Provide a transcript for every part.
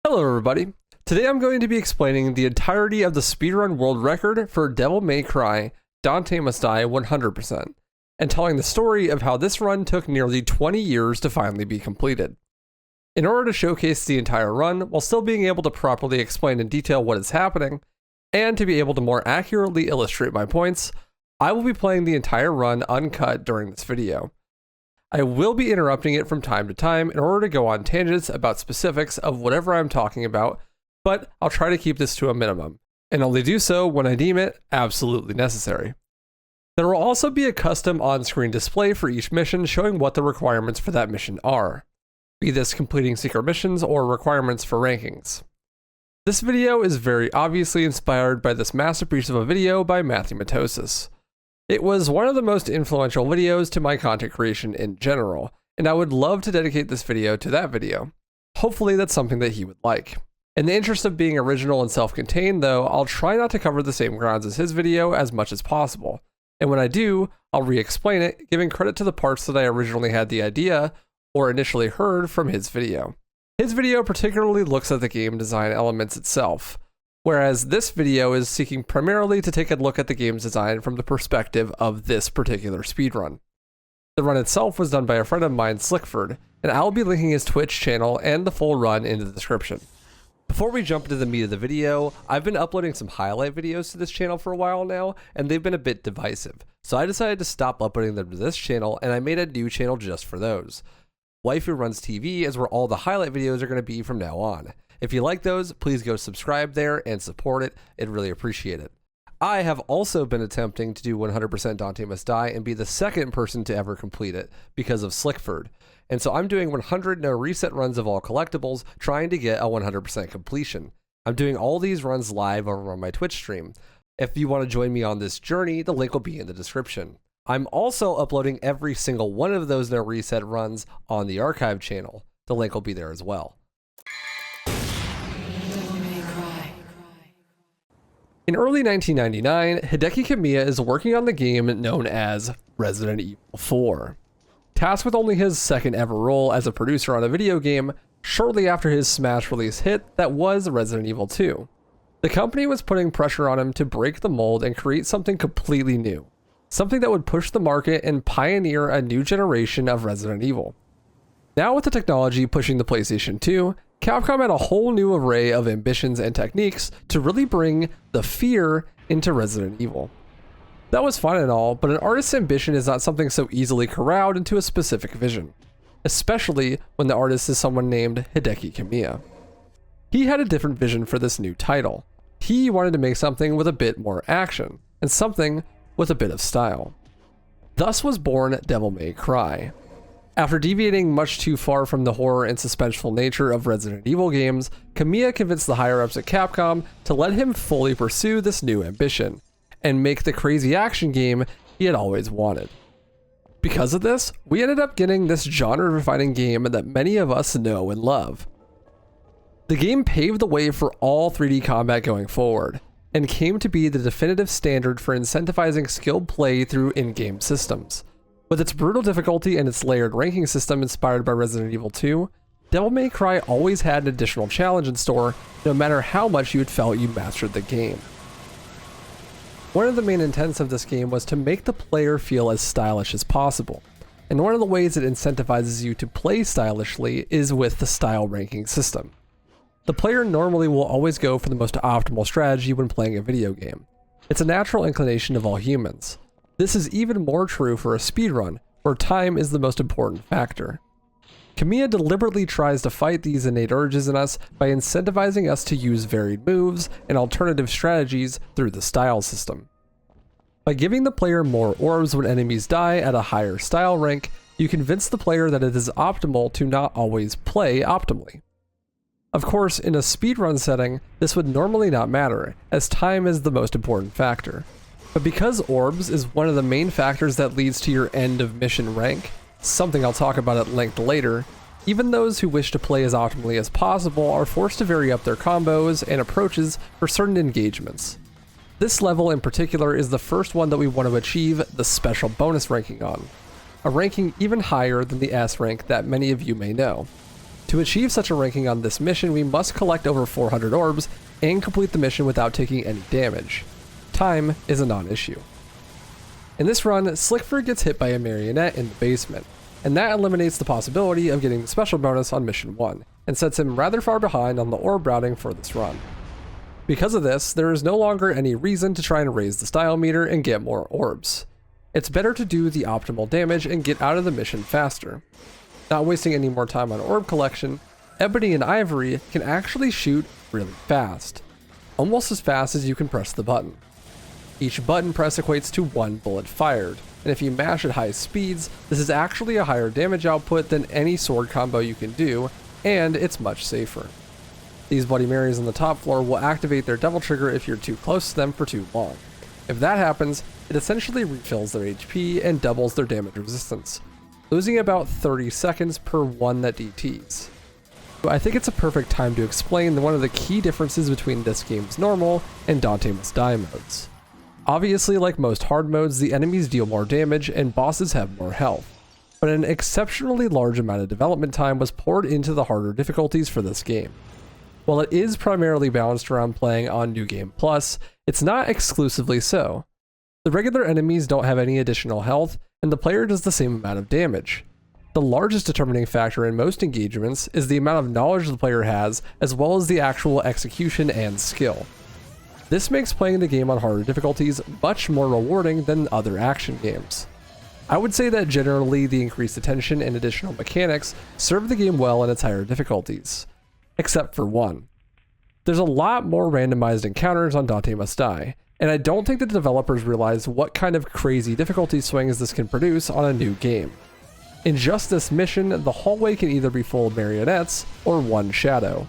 Hello everybody. Today I'm going to be explaining the entirety of the speedrun world record for Devil May Cry Dante Must Die 100%, and telling the story of how this run took nearly 20 years to finally be completed. In order to showcase the entire run while still being able to properly explain in detail what is happening, and to be able to more accurately illustrate my points, I will be playing the entire run uncut during this video. I will be interrupting it from time to time in order to go on tangents about specifics of whatever I'm talking about, but I'll try to keep this to a minimum, and only do so when I deem it absolutely necessary. There will also be a custom on-screen display for each mission showing what the requirements for that mission are, be this completing secret missions or requirements for rankings. This video is very obviously inspired by this masterpiece of a video by Matthew Matosis. It was one of the most influential videos to my content creation in general, and I would love to dedicate this video to that video. Hopefully that's something that he would like. In the interest of being original and self-contained though, I'll try not to cover the same grounds as his video as much as possible, and when I do, I'll re-explain it, giving credit to the parts that I originally had the idea or initially heard from his video. His video particularly looks at the game design elements itself, whereas this video is seeking primarily to take a look at the game's design from the perspective of this particular speedrun. The run itself was done by a friend of mine, Slickford, and I'll be linking his Twitch channel and the full run in the description. Before we jump into the meat of the video, I've been uploading some highlight videos to this channel for a while now, and they've been a bit divisive, so I decided to stop uploading them to this channel, and I made a new channel just for those. WaifuRuns TV is where all the highlight videos are going to be from now on. If you like those, please go subscribe there and support it. I'd really appreciate it. I have also been attempting to do 100% Dante Must Die and be the second person to ever complete it because of Slickford. And so I'm doing 100 no reset runs of all collectibles, trying to get a 100% completion. I'm doing all these runs live over on my Twitch stream. If you want to join me on this journey, the link will be in the description. I'm also uploading every single one of those no reset runs on the archive channel. The link will be there as well. In early 1999, Hideki Kamiya is working on the game known as Resident Evil 4. Tasked with only his second ever role as a producer on a video game, shortly after his smash release hit that was Resident Evil 2. The company was putting pressure on him to break the mold and create something completely new. Something that would push the market and pioneer a new generation of Resident Evil. Now with the technology pushing the PlayStation 2, Capcom had a whole new array of ambitions and techniques to really bring the fear into Resident Evil. That was fun and all, but an artist's ambition is not something so easily corralled into a specific vision, especially when the artist is someone named Hideki Kamiya. He had a different vision for this new title. He wanted to make something with a bit more action, and something with a bit of style. Thus was born Devil May Cry. After deviating much too far from the horror and suspenseful nature of Resident Evil games, Kamiya convinced the higher-ups at Capcom to let him fully pursue this new ambition, and make the crazy action game he had always wanted. Because of this, we ended up getting this genre-defining game that many of us know and love. The game paved the way for all 3D combat going forward, and came to be the definitive standard for incentivizing skilled play through in-game systems. With its brutal difficulty and its layered ranking system inspired by Resident Evil 2, Devil May Cry always had an additional challenge in store, no matter how much you had felt you mastered the game. One of the main intents of this game was to make the player feel as stylish as possible, and one of the ways it incentivizes you to play stylishly is with the style ranking system. The player normally will always go for the most optimal strategy when playing a video game. It's a natural inclination of all humans. This is even more true for a speedrun, where time is the most important factor. Kamiya deliberately tries to fight these innate urges in us by incentivizing us to use varied moves and alternative strategies through the style system. By giving the player more orbs when enemies die at a higher style rank, you convince the player that it is optimal to not always play optimally. Of course, in a speedrun setting, this would normally not matter, as time is the most important factor. But because orbs is one of the main factors that leads to your end of mission rank, something I'll talk about at length later, even those who wish to play as optimally as possible are forced to vary up their combos and approaches for certain engagements. This level in particular is the first one that we want to achieve the special bonus ranking on, a ranking even higher than the S rank that many of you may know. To To achieve such a ranking on this mission, we must collect over 400 orbs and complete the mission without taking any damage. Time is a non-issue. In this run, Slickford gets hit by a marionette in the basement, and that eliminates the possibility of getting the special bonus on mission 1, and sets him rather far behind on the orb routing for this run. Because of this, there is no longer any reason to try and raise the style meter and get more orbs. It's better to do the optimal damage and get out of the mission faster. Not wasting any more time on orb collection, Ebony and Ivory can actually shoot really fast. Almost as fast as you can press the button. Each button press equates to 1 bullet fired, and if you mash at high speeds, this is actually a higher damage output than any sword combo you can do, and it's much safer. These Bloody Marys on the top floor will activate their Devil Trigger if you're too close to them for too long. If that happens, it essentially refills their HP and doubles their damage resistance, losing about 30 seconds per one that DTs. I think it's a perfect time to explain one of the key differences between this game's normal and Dante Must Die modes. Obviously, like most hard modes, the enemies deal more damage and bosses have more health, but an exceptionally large amount of development time was poured into the harder difficulties for this game. While it is primarily balanced around playing on New Game Plus, it's not exclusively so. The regular enemies don't have any additional health, and the player does the same amount of damage. The largest determining factor in most engagements is the amount of knowledge the player has, as well as the actual execution and skill. This makes playing the game on harder difficulties much more rewarding than other action games. I would say that generally the increased attention and additional mechanics serve the game well in its higher difficulties. Except for one. There's a lot more randomized encounters on Dante Must Die, and I don't think the developers realize what kind of crazy difficulty swings this can produce on a new game. In just this mission, the hallway can either be full of marionettes or one shadow.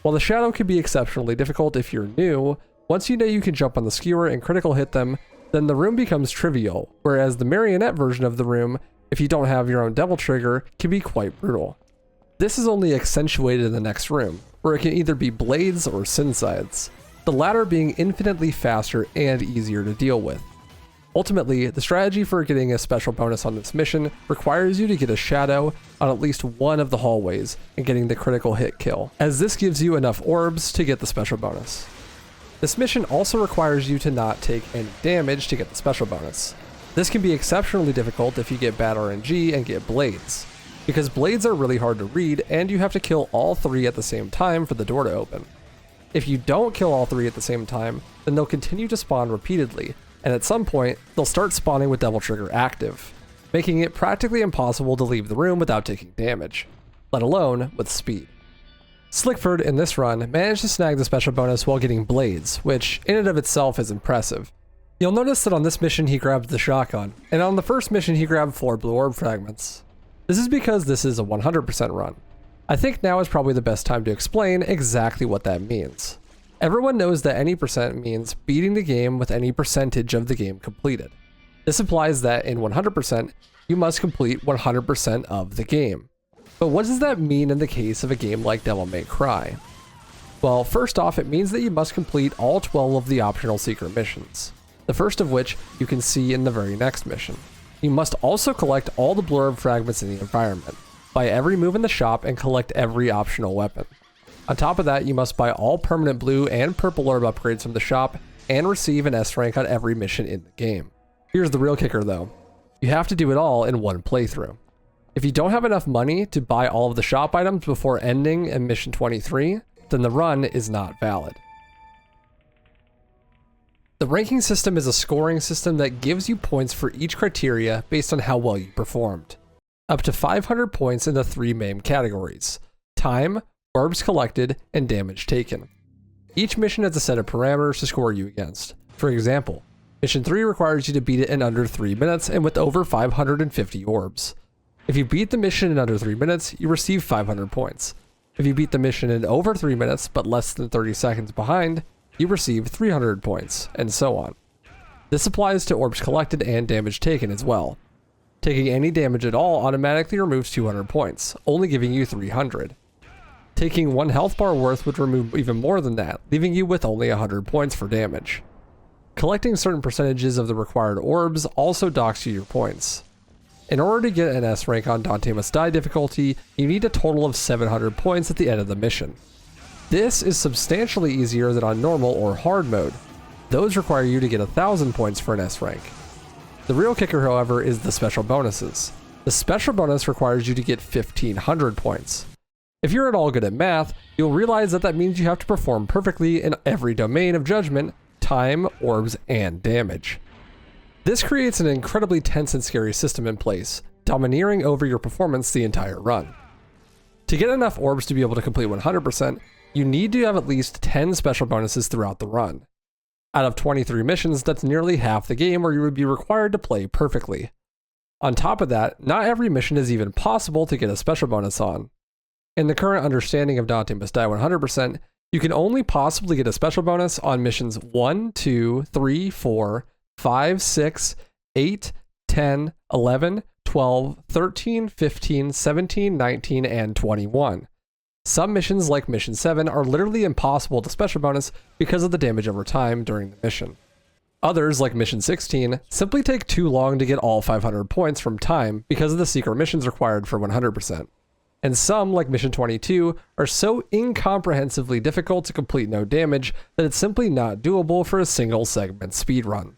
While the shadow can be exceptionally difficult if you're new, once you know you can jump on the skewer and critical hit them, then the room becomes trivial, whereas the marionette version of the room, if you don't have your own Devil Trigger, can be quite brutal. This is only accentuated in the next room, where it can either be blades or Sinsides, the latter being infinitely faster and easier to deal with. Ultimately, the strategy for getting a special bonus on this mission requires you to get a shadow on at least one of the hallways and getting the critical hit kill, as this gives you enough orbs to get the special bonus. This mission also requires you to not take any damage to get the special bonus. This can be exceptionally difficult if you get bad RNG and get blades, because blades are really hard to read and you have to kill all 3 at the same time for the door to open. If you don't kill all 3 at the same time, then they'll continue to spawn repeatedly, and at some point, they'll start spawning with Devil Trigger active, making it practically impossible to leave the room without taking damage, let alone with speed. Slickford in this run managed to snag the special bonus while getting blades, which in and of itself is impressive. You'll notice that on this mission he grabbed the shotgun, and on the first mission he grabbed 4 blue orb fragments. This is because this is a 100% run. I think now is probably the best time to explain exactly what that means. Everyone knows that any percent means beating the game with any percentage of the game completed. This implies that in 100%, you must complete 100% of the game. But what does that mean in the case of a game like Devil May Cry? Well, first off, it means that you must complete all 12 of the optional secret missions, the first of which you can see in the very next mission. You must also collect all the blue orb fragments in the environment, buy every move in the shop, and collect every optional weapon. On top of that, you must buy all permanent blue and purple orb upgrades from the shop, and receive an S rank on every mission in the game. Here's the real kicker though. You have to do it all in one playthrough. If you don't have enough money to buy all of the shop items before ending in mission 23, then the run is not valid. The ranking system is a scoring system that gives you points for each criteria based on how well you performed. Up to 500 points in the 3 main categories: time, orbs collected, and damage taken. Each mission has a set of parameters to score you against. For example, mission 3 requires you to beat it in under 3 minutes and with over 550 orbs. If you beat the mission in under 3 minutes, you receive 500 points. If you beat the mission in over 3 minutes but less than 30 seconds behind, you receive 300 points, and so on. This applies to orbs collected and damage taken as well. Taking any damage at all automatically removes 200 points, only giving you 300. Taking 1 health bar worth would remove even more than that, leaving you with only 100 points for damage. Collecting certain percentages of the required orbs also docks you your points. In order to get an S rank on Dante Must Die difficulty, you need a total of 700 points at the end of the mission. This is substantially easier than on normal or hard mode. Those require you to get 1,000 points for an S rank. The real kicker, however, is the special bonuses. The special bonus requires you to get 1,500 points. If you're at all good at math, you'll realize that means you have to perform perfectly in every domain of judgment: time, orbs, and damage. This creates an incredibly tense and scary system in place, domineering over your performance the entire run. To get enough orbs to be able to complete 100%, you need to have at least 10 special bonuses throughout the run. Out of 23 missions, that's nearly half the game where you would be required to play perfectly. On top of that, not every mission is even possible to get a special bonus on. In the current understanding of Dante Must Die 100%, you can only possibly get a special bonus on missions 1, 2, 3, 4, 5, 6, 8, 10, 11, 12, 13, 15, 17, 19, and 21. Some missions, like Mission 7, are literally impossible to special bonus because of the damage over time during the mission. Others, like Mission 16, simply take too long to get all 500 points from time because of the secret missions required for 100%. And some, like Mission 22, are so incomprehensively difficult to complete no damage that it's simply not doable for a single segment speedrun.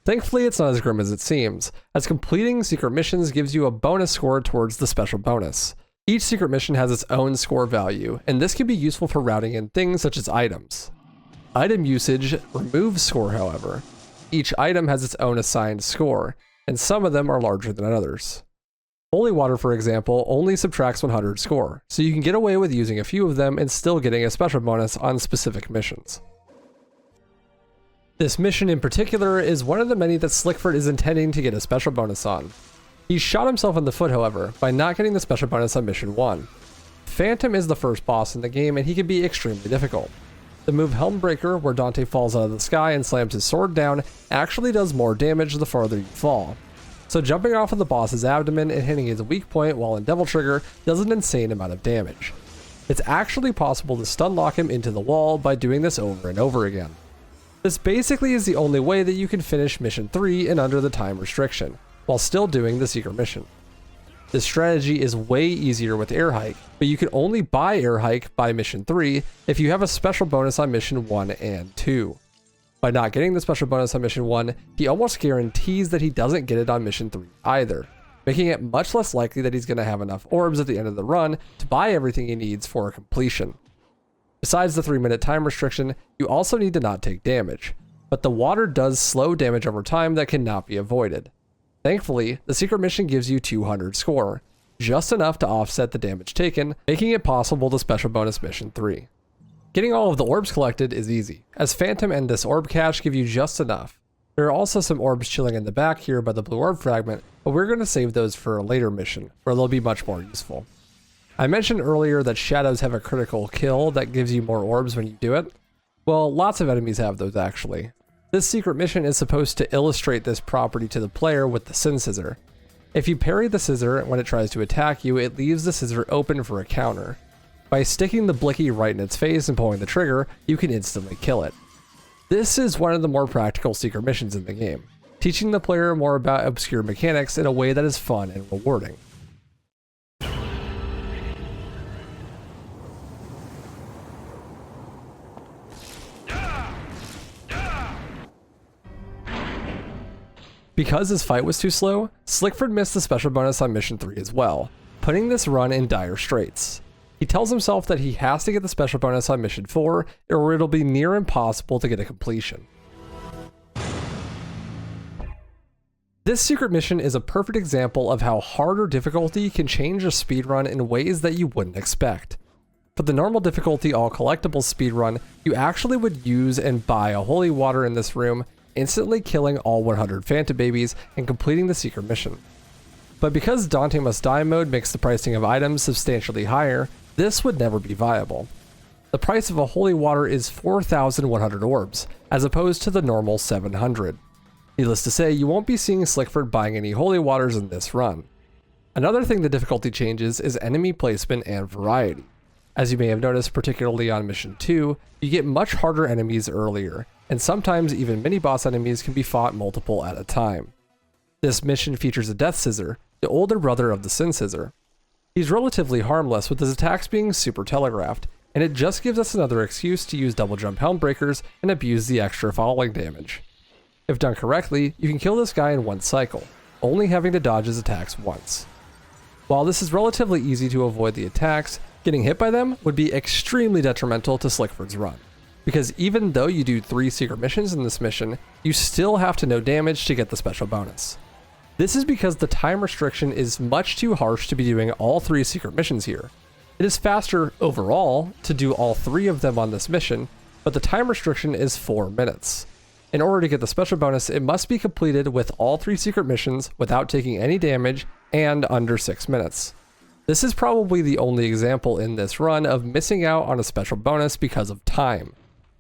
Thankfully, it's not as grim as it seems, as completing secret missions gives you a bonus score towards the special bonus. Each secret mission has its own score value, and this can be useful for routing in things such as items. Item usage removes score, however. Each item has its own assigned score, and some of them are larger than others. Holy water, for example, only subtracts 100 score, so you can get away with using a few of them and still getting a special bonus on specific missions. This mission in particular is one of the many that Slickford is intending to get a special bonus on. He shot himself in the foot, however, by not getting the special bonus on Mission 1. Phantom is the first boss in the game, and he can be extremely difficult. The move Helmbreaker, where Dante falls out of the sky and slams his sword down, actually does more damage the farther you fall. So jumping off of the boss's abdomen and hitting his weak point while in Devil Trigger does an insane amount of damage. It's actually possible to stun lock him into the wall by doing this over and over again. This basically is the only way that you can finish Mission 3 in under the time restriction, while still doing the secret mission. This strategy is way easier with Air Hike, but you can only buy Air Hike by Mission 3 if you have a special bonus on Mission 1 and 2. By not getting the special bonus on Mission 1, he almost guarantees that he doesn't get it on Mission 3 either, making it much less likely that he's going to have enough orbs at the end of the run to buy everything he needs for completion. Besides the 3-minute time restriction, you also need to not take damage, but the water does slow damage over time that cannot be avoided. Thankfully, the secret mission gives you 200 score, just enough to offset the damage taken, making it possible to special bonus Mission 3. Getting all of the orbs collected is easy, as Phantom and this orb cache give you just enough. There are also some orbs chilling in the back here by the blue orb fragment, but we're going to save those for a later mission, where they'll be much more useful. I mentioned earlier that shadows have a critical kill that gives you more orbs when you do it. Well, lots of enemies have those actually. This secret mission is supposed to illustrate this property to the player with the Sin Scissor. If you parry the scissor when it tries to attack you, it leaves the scissor open for a counter. By sticking the blicky right in its face and pulling the trigger, you can instantly kill it. This is one of the more practical secret missions in the game, teaching the player more about obscure mechanics in a way that is fun and rewarding. Because his fight was too slow, Slickford missed the special bonus on Mission 3 as well, putting this run in dire straits. He tells himself that he has to get the special bonus on Mission 4 or it'll be near impossible to get a completion. This secret mission is a perfect example of how harder difficulty can change a speedrun in ways that you wouldn't expect. For the normal difficulty all collectibles speedrun, you actually would use and buy a holy water in this room, instantly killing all 100 Phantom babies and completing the secret mission. But because Dante Must Die mode makes the pricing of items substantially higher, this would never be viable. The price of a holy water is 4,100 orbs, as opposed to the normal 700. Needless to say, you won't be seeing Slickford buying any holy waters in this run. Another thing the difficulty changes is enemy placement and variety. As you may have noticed, particularly on Mission 2, you get much harder enemies earlier, and sometimes even mini-boss enemies can be fought multiple at a time. This mission features a Death Scissor, the older brother of the Sin Scissor. He's relatively harmless with his attacks being super telegraphed, and it just gives us another excuse to use double jump helm breakers and abuse the extra falling damage. If done correctly, you can kill this guy in one cycle, only having to dodge his attacks once. While this is relatively easy to avoid the attacks, getting hit by them would be extremely detrimental to Slickford's run, because even though you do 3 secret missions in this mission, you still have to know damage to get the special bonus. This is because the time restriction is much too harsh to be doing all 3 secret missions here. It is faster overall to do all 3 of them on this mission, but the time restriction is 4 minutes. In order to get the special bonus, it must be completed with all 3 secret missions without taking any damage and under 6 minutes. This is probably the only example in this run of missing out on a special bonus because of time,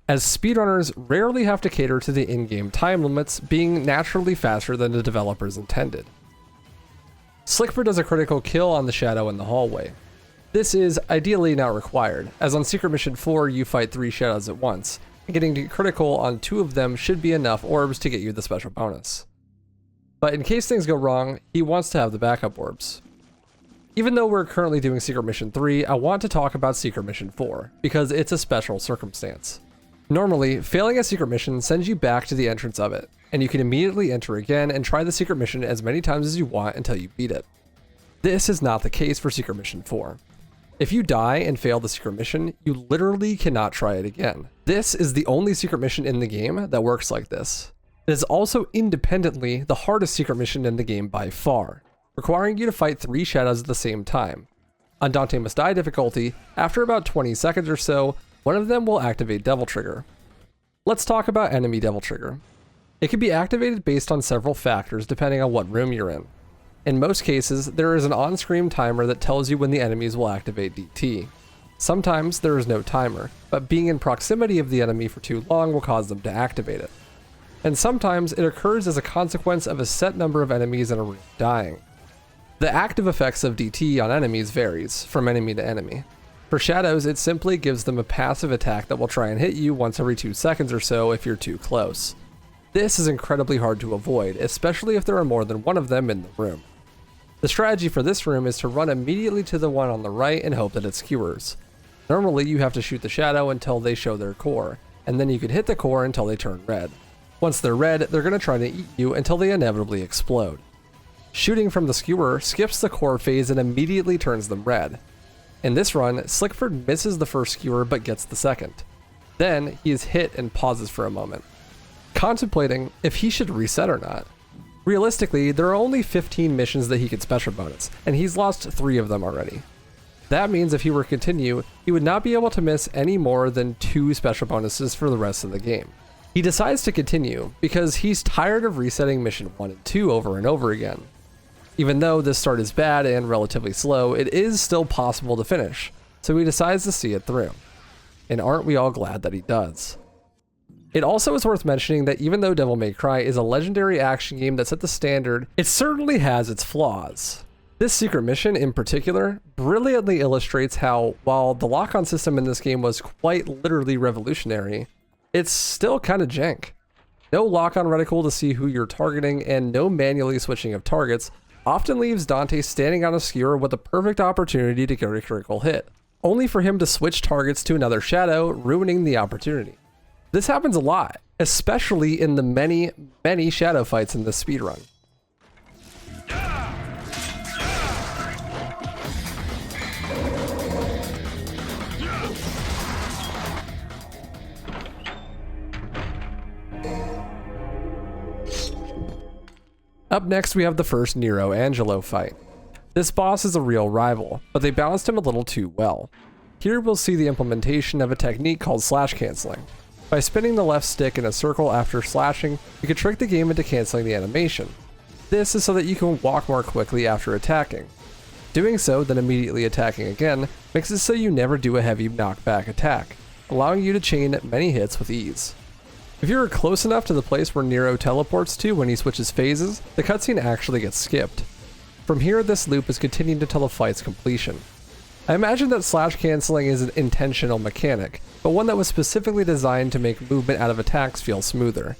as speedrunners rarely have to cater to the in-game time limits being naturally faster than the developers intended. Slickford does a critical kill on the shadow in the hallway. This is ideally not required, as on Secret Mission 4 you fight 3 shadows at once, and getting critical on 2 of them should be enough orbs to get you the special bonus. But in case things go wrong, he wants to have the backup orbs. Even though we're currently doing Secret Mission 3, I want to talk about Secret Mission 4, because it's a special circumstance. Normally, failing a secret mission sends you back to the entrance of it, and you can immediately enter again and try the secret mission as many times as you want until you beat it. This is not the case for Secret Mission 4. If you die and fail the secret mission, you literally cannot try it again. This is the only secret mission in the game that works like this. It is also independently the hardest secret mission in the game by far, requiring you to fight 3 shadows at the same time. On Dante Must Die difficulty, after about 20 seconds or so, one of them will activate Devil Trigger. Let's talk about enemy Devil Trigger. It can be activated based on several factors depending on what room you're in. In most cases, there is an on-screen timer that tells you when the enemies will activate DT. Sometimes there is no timer, but being in proximity of the enemy for too long will cause them to activate it. And sometimes it occurs as a consequence of a set number of enemies in a room dying. The active effects of DT on enemies varies from enemy to enemy. For shadows, it simply gives them a passive attack that will try and hit you once every 2 seconds or so if you're too close. This is incredibly hard to avoid, especially if there are more than one of them in the room. The strategy for this room is to run immediately to the one on the right and hope that it skewers. Normally you have to shoot the shadow until they show their core, and then you can hit the core until they turn red. Once they're red, they're going to try to eat you until they inevitably explode. Shooting from the skewer skips the core phase and immediately turns them red. In this run, Slickford misses the first skewer but gets the second. Then he is hit and pauses for a moment, contemplating if he should reset or not. Realistically, there are only 15 missions that he could special bonus, and he's lost 3 of them already. That means if he were to continue, he would not be able to miss any more than 2 special bonuses for the rest of the game. He decides to continue because he's tired of resetting mission 1 and 2 over and over again. Even though this start is bad and relatively slow, it is still possible to finish, so he decides to see it through. And aren't we all glad that he does? It also is worth mentioning that even though Devil May Cry is a legendary action game that set the standard, it certainly has its flaws. This secret mission in particular brilliantly illustrates how, while the lock-on system in this game was quite literally revolutionary, it's still kind of jank. No lock-on reticle to see who you're targeting and no manually switching of targets often leaves Dante standing on a skewer with a perfect opportunity to get a critical hit, only for him to switch targets to another shadow, ruining the opportunity. This happens a lot, especially in the many shadow fights in this speedrun. Up next, we have the first Nero-Angelo fight. This boss is a real rival, but they balanced him a little too well. Here we'll see the implementation of a technique called slash canceling. By spinning the left stick in a circle after slashing, you can trick the game into canceling the animation. This is so that you can walk more quickly after attacking. Doing so, then immediately attacking again, makes it so you never do a heavy knockback attack, allowing you to chain many hits with ease. If you're close enough to the place where Nero teleports to when he switches phases, the cutscene actually gets skipped. From here, this loop is continued until the fight's completion. I imagine that slash canceling is an intentional mechanic, but one that was specifically designed to make movement out of attacks feel smoother.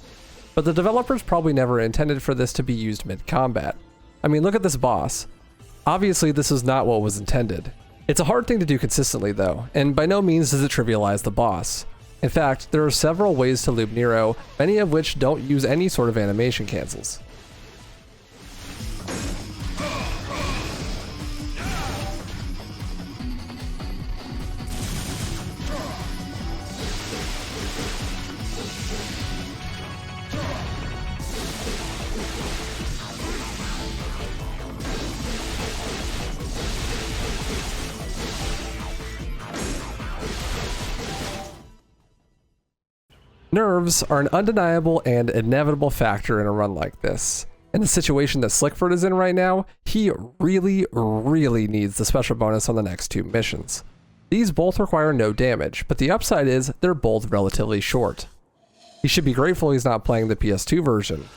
but the developers probably never intended for this to be used mid-combat. I mean, look at this boss. Obviously, this is not what was intended. It's a hard thing to do consistently though, and by no means does it trivialize the boss. In fact, there are several ways to loop Nero, many of which don't use any sort of animation cancels. Nerves are an undeniable and inevitable factor in a run like this. In the situation that Slickford is in right now, he really needs the special bonus on the next two missions. These both require no damage, but the upside is they're both relatively short. He should be grateful he's not playing the PS2 version.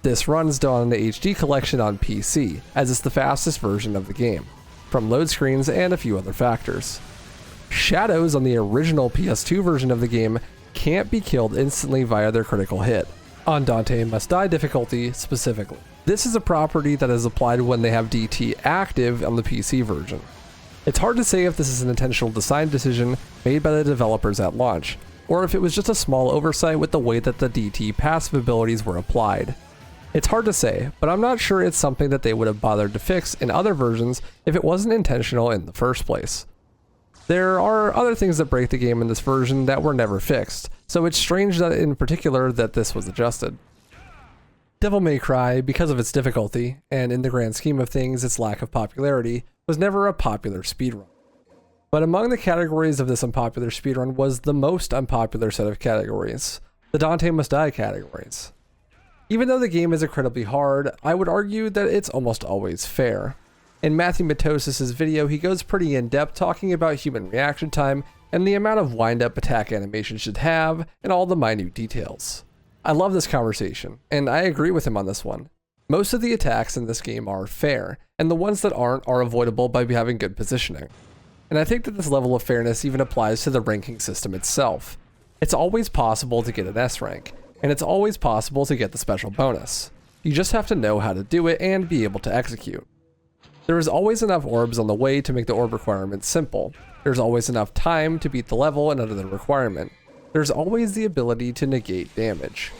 This run's done on the HD collection on PC, as it's the fastest version of the game, from load screens and a few other factors. Shadows on the original PS2 version of the game can't be killed instantly via their critical hit, on Dante Must Die difficulty specifically. This is a property that is applied when they have DT active on the PC version. It's hard to say if this is an intentional design decision made by the developers at launch, or if it was just a small oversight with the way that the DT passive abilities were applied. It's hard to say, but I'm not sure it's something that they would have bothered to fix in other versions if it wasn't intentional in the first place. There are other things that break the game in this version that were never fixed, so it's strange that in particular that this was adjusted. Devil May Cry, because of its difficulty, and in the grand scheme of things its lack of popularity, was never a popular speedrun. But among the categories of this unpopular speedrun was the most unpopular set of categories, the Dante Must Die categories. Even though the game is incredibly hard, I would argue that it's almost always fair. In Matthew Matosis' video, he goes pretty in-depth talking about human reaction time and the amount of wind-up attack animation should have, and all the minute details. I love this conversation, and I agree with him on this one. Most of the attacks in this game are fair, and the ones that aren't are avoidable by having good positioning. And I think that this level of fairness even applies to the ranking system itself. It's always possible to get an S rank, and it's always possible to get the special bonus. You just have to know how to do it and be able to execute. There is always enough orbs on the way to make the orb requirement simple. There's always enough time to beat the level and under the requirement. There's always the ability to negate damage.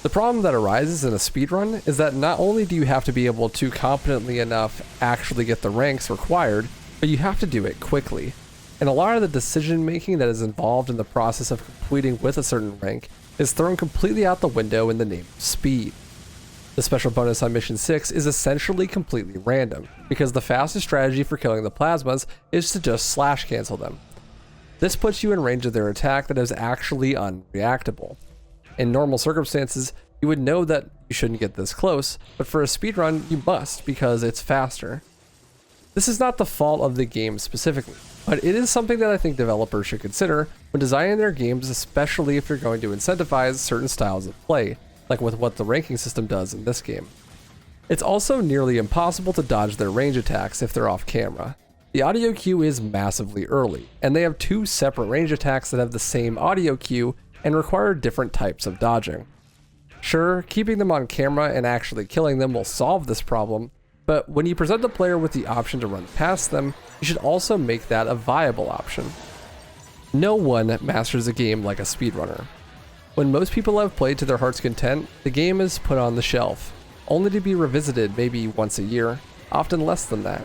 The problem that arises in a speedrun is that not only do you have to be able to competently enough actually get the ranks required, but you have to do it quickly. And a lot of the decision making that is involved in the process of completing with a certain rank is thrown completely out the window in the name of speed. The special bonus on Mission 6 is essentially completely random, because the fastest strategy for killing the plasmas is to just slash cancel them. This puts you in range of their attack that is actually unreactable. In normal circumstances, you would know that you shouldn't get this close, but for a speedrun, you must because it's faster. This is not the fault of the game specifically, but it is something that I think developers should consider when designing their games, especially if you're going to incentivize certain styles of play, like with what the ranking system does in this game. It's also nearly impossible to dodge their range attacks if they're off camera. The audio cue is massively early, and they have two separate range attacks that have the same audio cue and require different types of dodging. Sure, keeping them on camera and actually killing them will solve this problem, but when you present the player with the option to run past them, you should also make that a viable option. No one masters a game like a speedrunner. When most people have played to their heart's content, the game is put on the shelf, only to be revisited maybe once a year, often less than that.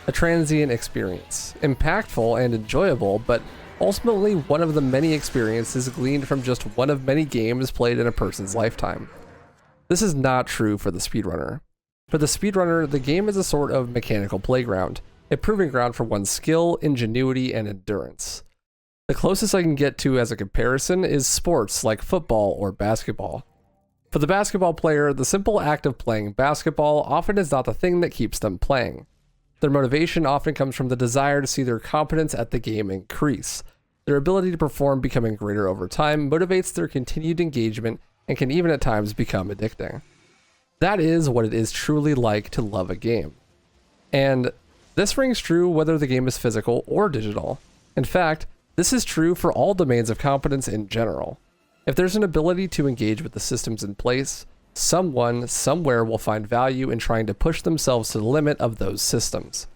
A transient experience, impactful and enjoyable, but ultimately one of the many experiences gleaned from just one of many games played in a person's lifetime. This is not true for the speedrunner. For the speedrunner, the game is a sort of mechanical playground, a proving ground for one's skill, ingenuity, and endurance. The closest I can get to as a comparison is sports like football or basketball. For the basketball player, the simple act of playing basketball often is not the thing that keeps them playing. Their motivation often comes from the desire to see their competence at the game increase. Their ability to perform becoming greater over time motivates their continued engagement and can even at times become addicting. That is what it is truly like to love a game. And this rings true whether the game is physical or digital. In fact, this is true for all domains of competence in general. If there's an ability to engage with the systems in place, someone somewhere will find value in trying to push themselves to the limit of those systems.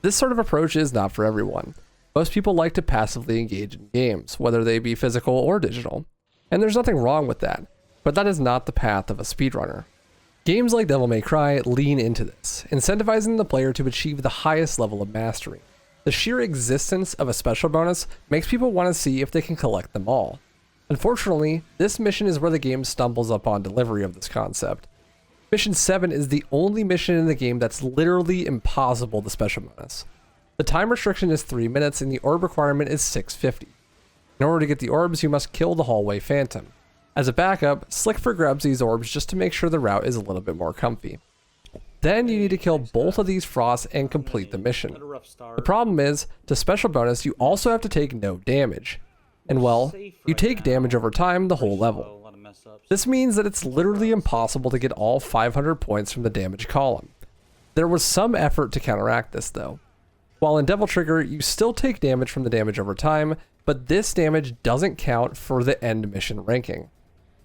This sort of approach is not for everyone. Most people like to passively engage in games, whether they be physical or digital. And there's nothing wrong with that, but that is not the path of a speedrunner. Games like Devil May Cry lean into this, incentivizing the player to achieve the highest level of mastery. The sheer existence of a special bonus makes people want to see if they can collect them all. Unfortunately, this mission is where the game stumbles upon delivery of this concept. Mission 7 is the only mission in the game that's literally impossible to special bonus. The time restriction is 3 minutes and the orb requirement is 650. In order to get the orbs, you must kill the hallway phantom. As a backup, Slickford grabs these orbs just to make sure the route is a little bit more comfy. Then you need to kill both of these frosts and complete the mission. The problem is, to special bonus, you also have to take no damage. And well, you take damage over time the whole level. This means that it's literally impossible to get all 500 points from the damage column. There was some effort to counteract this though. While in Devil Trigger, you still take damage from the damage over time, but this damage doesn't count for the end mission ranking.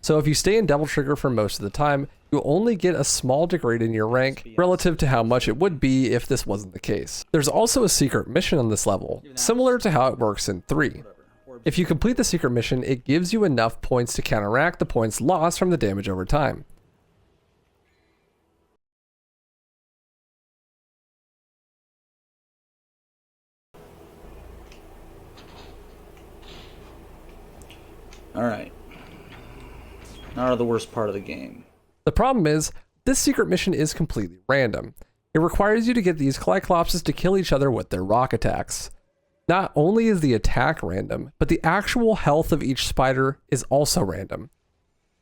So if you stay in Devil Trigger for most of the time, you'll only get a small degrade in your rank relative to how much it would be if this wasn't the case. There's also a secret mission on this level, similar to how it works in 3. If you complete the secret mission, it gives you enough points to counteract the points lost from the damage over time. Alright. Now to the worst part of the game. The problem is, this secret mission is completely random. It requires you to get these Cyclopses to kill each other with their rock attacks. Not only is the attack random, but the actual health of each spider is also random.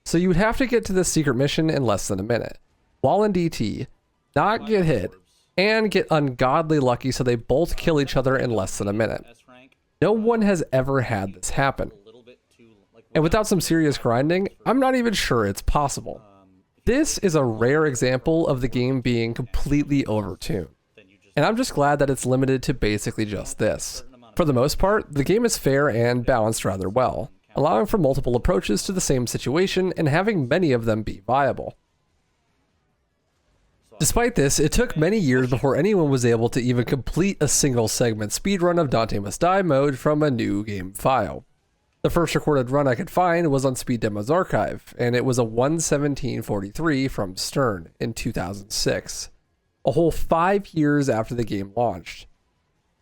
So you would have to get to this secret mission in less than a minute, while in DT, not get hit, and get ungodly lucky so they both kill each other in less than a minute. No one has ever had this happen. And without some serious grinding, I'm not even sure it's possible. This is a rare example of the game being completely overtuned. And I'm just glad that it's limited to basically just this. For the most part, the game is fair and balanced rather well, allowing for multiple approaches to the same situation and having many of them be viable. Despite this, it took many years before anyone was able to even complete a single segment speedrun of Dante Must Die mode from a new game file. The first recorded run I could find was on Speed Demo's archive, and it was a 1:17:43 from Stern in 2006, a whole 5 years after the game launched.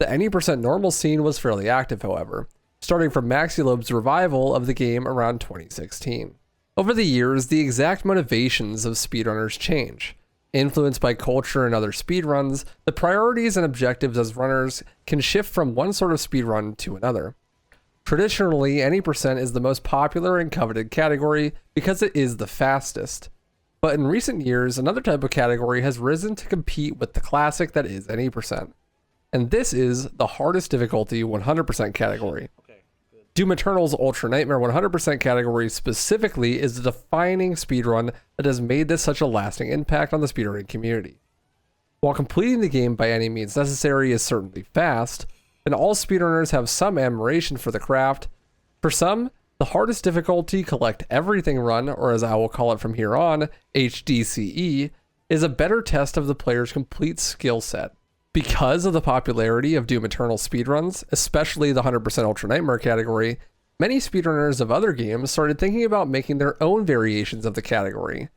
The any% normal scene was fairly active, however, starting from Maxilob's revival of the game around 2016. Over the years, the exact motivations of speedrunners change. Influenced by culture and other speedruns, the priorities and objectives as runners can shift from one sort of speedrun to another. Traditionally, any% is the most popular and coveted category because it is the fastest. But in recent years, another type of category has risen to compete with the classic that is any%. And this is the hardest difficulty 100% category. Doom Eternal's Ultra Nightmare 100% category specifically is the defining speedrun that has made this such a lasting impact on the speedrunning community. While completing the game by any means necessary is certainly fast, and all speedrunners have some admiration for the craft, for some, the hardest difficulty Collect Everything run, or as I will call it from here on, HDCE, is a better test of the player's complete skill set. Because of the popularity of Doom Eternal speedruns, especially the 100% Ultra Nightmare category, many speedrunners of other games started thinking about making their own variations of the category.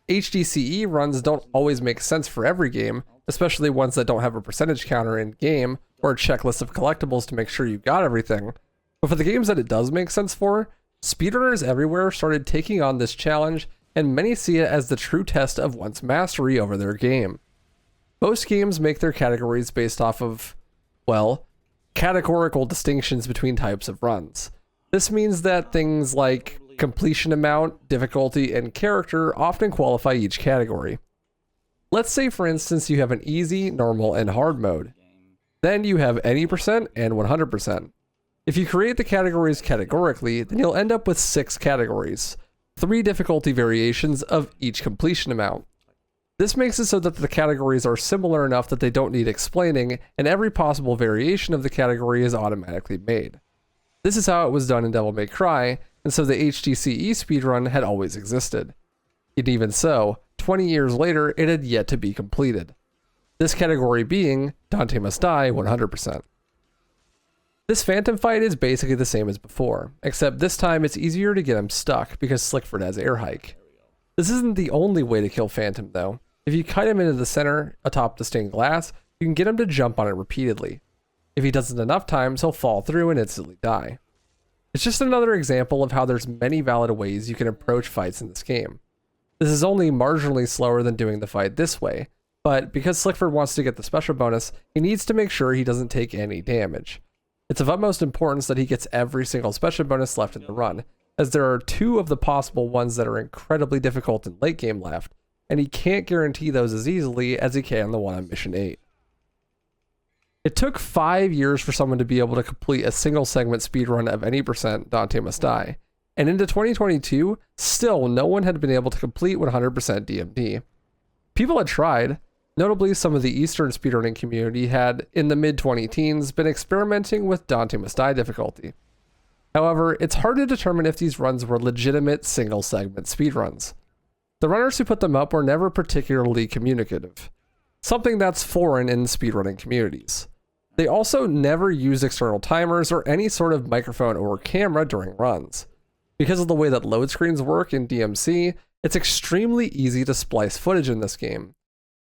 HDCE runs don't always make sense for every game, especially ones that don't have a percentage counter in game or a checklist of collectibles to make sure you got everything. But for the games that it does make sense for, speedrunners everywhere started taking on this challenge, and many see it as the true test of one's mastery over their game. Most games make their categories based off of, well, categorical distinctions between types of runs. This means that things like completion amount, difficulty, and character often qualify each category. Let's say, for instance, you have an easy, normal, and hard mode. Then you have any% and 100%. If you create the categories categorically, then you'll end up with 6 categories, 3 difficulty variations of each completion amount. This makes it so that the categories are similar enough that they don't need explaining, and every possible variation of the category is automatically made. This is how it was done in Devil May Cry, and so the HDCE speedrun had always existed. And even so, 20 years later, it had yet to be completed. This category being Dante Must Die 100%. This Phantom fight is basically the same as before, except this time it's easier to get him stuck because Slickford has air hike. This isn't the only way to kill Phantom though. If you kite him into the center atop the stained glass, you can get him to jump on it repeatedly. If he does it enough times, he'll fall through and instantly die. It's just another example of how there's many valid ways you can approach fights in this game. This is only marginally slower than doing the fight this way, but because Slickford wants to get the special bonus, he needs to make sure he doesn't take any damage. It's of utmost importance that he gets every single special bonus left in the run, as there are 2 of the possible ones that are incredibly difficult in late game left, and he can't guarantee those as easily as he can the one on Mission 8. It took 5 years for someone to be able to complete a single segment speedrun of any % Dante Must Die, and into 2022, still no one had been able to complete 100% DMD. People had tried. Notably, some of the Eastern speedrunning community had, in the mid-2010s, been experimenting with Dante Must Die difficulty. However, it's hard to determine if these runs were legitimate single-segment speedruns. The runners who put them up were never particularly communicative, something that's foreign in speedrunning communities. They also never used external timers or any sort of microphone or camera during runs. Because of the way that load screens work in DMC, it's extremely easy to splice footage in this game.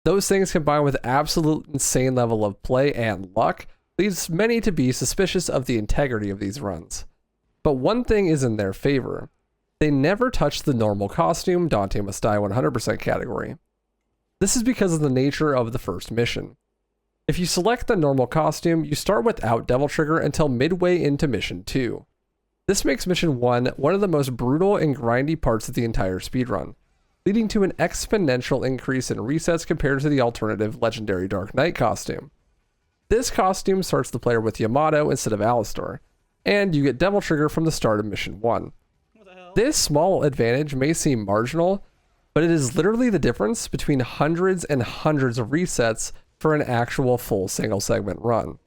Those things combined with absolute insane level of play and luck leads many to be suspicious of the integrity of these runs. But one thing is in their favor. They never touch the normal costume Dante Must Die 100% category. This is because of the nature of the first mission. If you select the normal costume, you start without Devil Trigger until midway into Mission 2. This makes Mission 1 one of the most brutal and grindy parts of the entire speedrun, leading to an exponential increase in resets compared to the alternative Legendary Dark Knight costume. This costume starts the player with Yamato instead of Alistar, and you get Devil Trigger from the start of Mission 1. This small advantage may seem marginal, but it is literally the difference between hundreds and hundreds of resets for an actual full single segment run.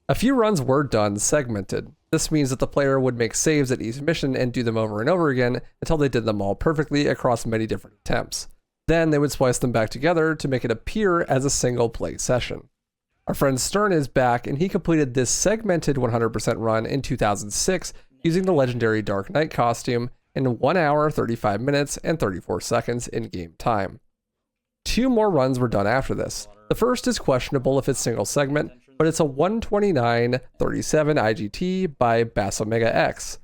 A few runs were done segmented. This means that the player would make saves at each mission and do them over and over again until they did them all perfectly across many different attempts. Then they would splice them back together to make it appear as a single play session. Our friend Stern is back, and he completed this segmented 100% run in 2006 using the legendary Dark Knight costume in 1 hour, 35 minutes, and 34 seconds in-game time. 2 more runs were done after this. The first is questionable if it's single segment, but it's a 129.37 IGT by Bass Omega X.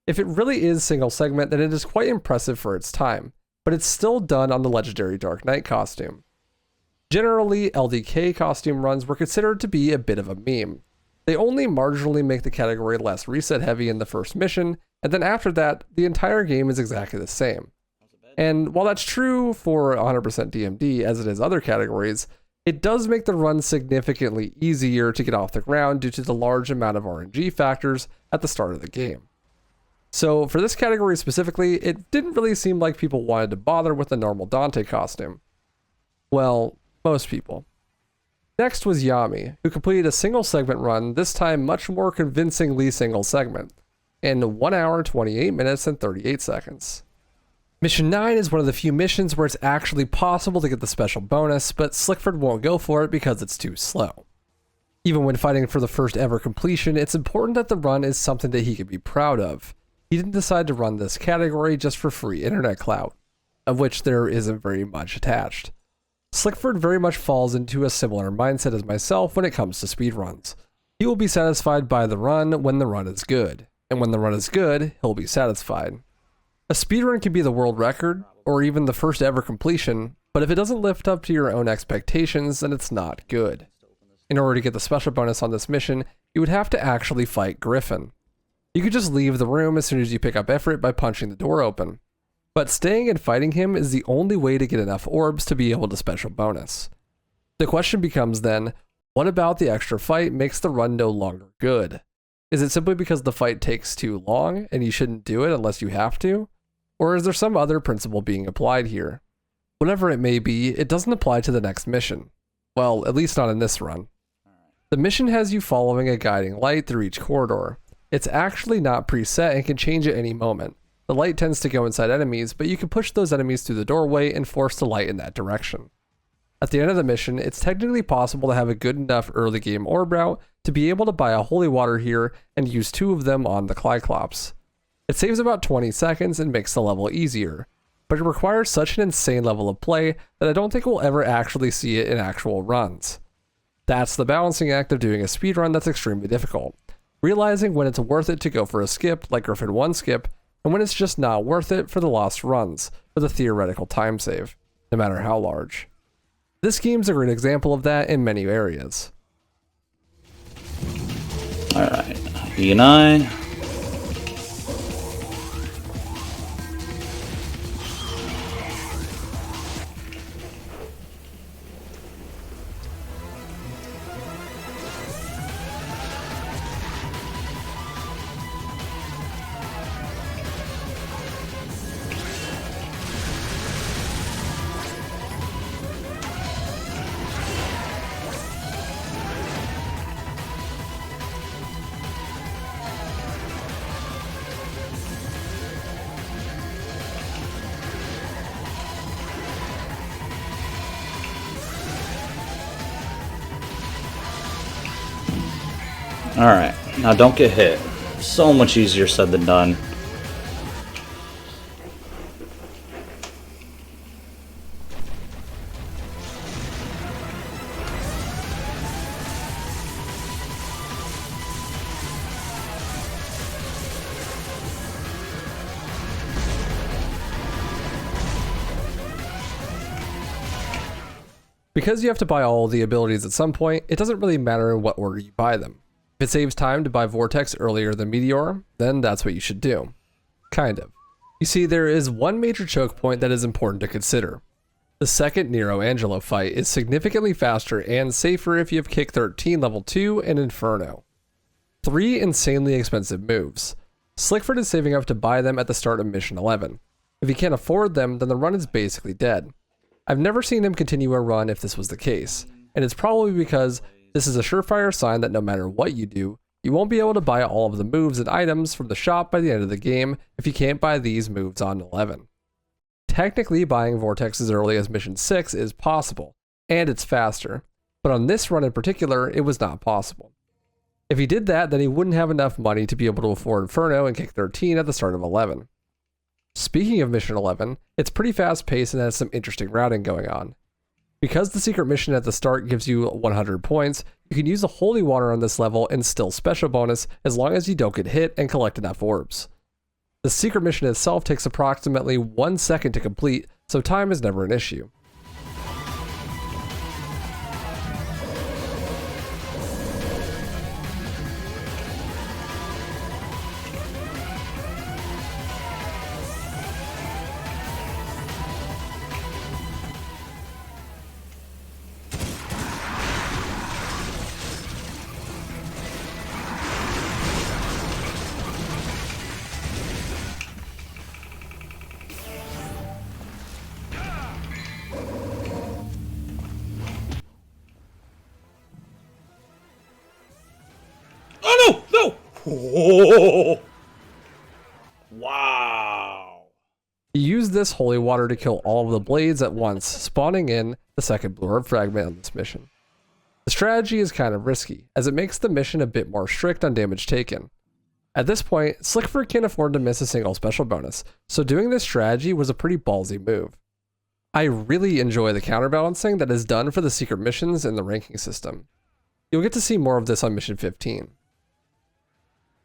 If it really is single segment, then it is quite impressive for its time, but it's still done on the legendary Dark Knight costume. Generally, LDK costume runs were considered to be a bit of a meme. They only marginally make the category less reset heavy in the first mission, and then after that, the entire game is exactly the same. And while that's true for 100% DMD as it is other categories, it does make the run significantly easier to get off the ground due to the large amount of RNG factors at the start of the game. So for this category specifically, it didn't really seem like people wanted to bother with the normal Dante costume. Well, most people. Next was Yami, who completed a single segment run, this time much more convincingly single segment, in 1 hour, 28 minutes, and 38 seconds. Mission 9 is one of the few missions where it's actually possible to get the special bonus, but Slickford won't go for it because it's too slow. Even when fighting for the first ever completion, it's important that the run is something that he can be proud of. He didn't decide to run this category just for free internet clout, of which there isn't very much attached. Slickford very much falls into a similar mindset as myself when it comes to speedruns. He will be satisfied by the run when the run is good, and when the run is good, he'll be satisfied. A speedrun can be the world record, or even the first ever completion, but if it doesn't live up to your own expectations, then it's not good. In order to get the special bonus on this mission, you would have to actually fight Griffin. You could just leave the room as soon as you pick up Ifrit by punching the door open. But staying and fighting him is the only way to get enough orbs to be able to special bonus. The question becomes then, what about the extra fight makes the run no longer good? Is it simply because the fight takes too long and you shouldn't do it unless you have to? Or is there some other principle being applied here? Whatever it may be, it doesn't apply to the next mission. Well, at least not in this run. The mission has you following a guiding light through each corridor. It's actually not preset and can change at any moment. The light tends to go inside enemies, but you can push those enemies through the doorway and force the light in that direction. At the end of the mission, it's technically possible to have a good enough early game orb route to be able to buy a holy water here and use 2 of them on the Clyclops. It saves about 20 seconds and makes the level easier, but it requires such an insane level of play that I don't think we'll ever actually see it in actual runs. That's the balancing act of doing a speedrun that's extremely difficult. Realizing when it's worth it to go for a skip, like Griffin 1 skip, and when it's just not worth it for the lost runs, for the theoretical time save, no matter how large. This game's a great example of that in many areas. Alright, E and I. Alright, now don't get hit. So much easier said than done. Because you have to buy all the abilities at some point, it doesn't really matter in what order you buy them. If it saves time to buy Vortex earlier than Meteor, then that's what you should do. Kind of. You see, there is one major choke point that is important to consider. The second Nero Angelo fight is significantly faster and safer if you have Kick 13 level 2 and Inferno. 3 insanely expensive moves. Slickford is saving up to buy them at the start of Mission 11. If he can't afford them, then the run is basically dead. I've never seen him continue a run if this was the case, and it's probably because this is a surefire sign that no matter what you do, you won't be able to buy all of the moves and items from the shop by the end of the game if you can't buy these moves on 11. Technically, buying Vortex as early as Mission 6 is possible, and it's faster, but on this run in particular, it was not possible. If he did that, then he wouldn't have enough money to be able to afford Inferno and Kick 13 at the start of 11. Speaking of Mission 11, it's pretty fast paced and has some interesting routing going on. Because the secret mission at the start gives you 100 points, you can use the holy water on this level and still special bonus as long as you don't get hit and collect enough orbs. The secret mission itself takes approximately 1 second to complete, so time is never an issue. Oh no! No! Oh. Wow! You use this holy water to kill all of the blades at once, spawning in the second blue herb fragment on this mission. The strategy is kind of risky, as it makes the mission a bit more strict on damage taken. At this point, Slickford can't afford to miss a single special bonus, so doing this strategy was a pretty ballsy move. I really enjoy the counterbalancing that is done for the secret missions in the ranking system. You'll get to see more of this on Mission 15.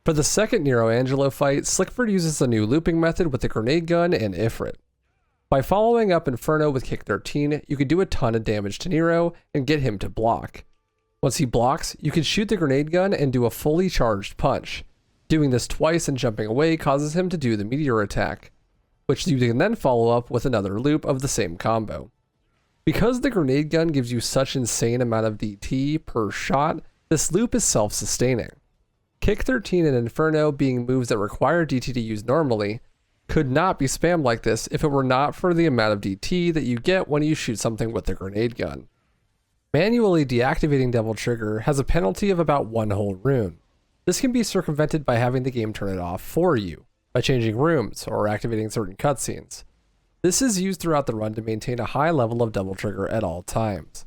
For the second Nero Angelo fight, Slickford uses a new looping method with the grenade gun and Ifrit. By following up Inferno with Kick 13, you can do a ton of damage to Nero and get him to block. Once he blocks, you can shoot the grenade gun and do a fully charged punch. Doing this twice and jumping away causes him to do the meteor attack, which you can then follow up with another loop of the same combo. Because the grenade gun gives you such insane amount of DT per shot, this loop is self-sustaining. Kick 13 and Inferno, being moves that require DT to use normally, could not be spammed like this if it were not for the amount of DT that you get when you shoot something with the grenade gun. Manually deactivating Devil Trigger has a penalty of about 1 whole rune. This can be circumvented by having the game turn it off for you. by changing rooms or activating certain cutscenes. This is used throughout the run to maintain a high level of double trigger at all times.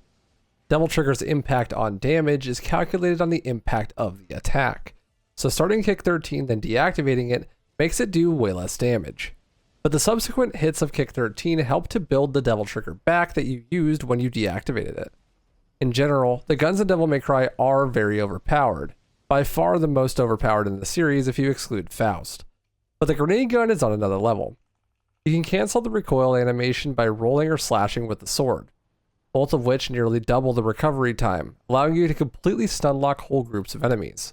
Double trigger's impact on damage is calculated on the impact of the attack, so starting kick 13 then deactivating it makes it do way less damage. But the subsequent hits of kick 13 help to build the double trigger back that you used when you deactivated it. In general, the guns in Devil May Cry are very overpowered, by far the most overpowered in the series if you exclude Faust. But the grenade gun is on another level. You can cancel the recoil animation by rolling or slashing with the sword, both of which nearly double the recovery time, allowing you to completely stun lock whole groups of enemies.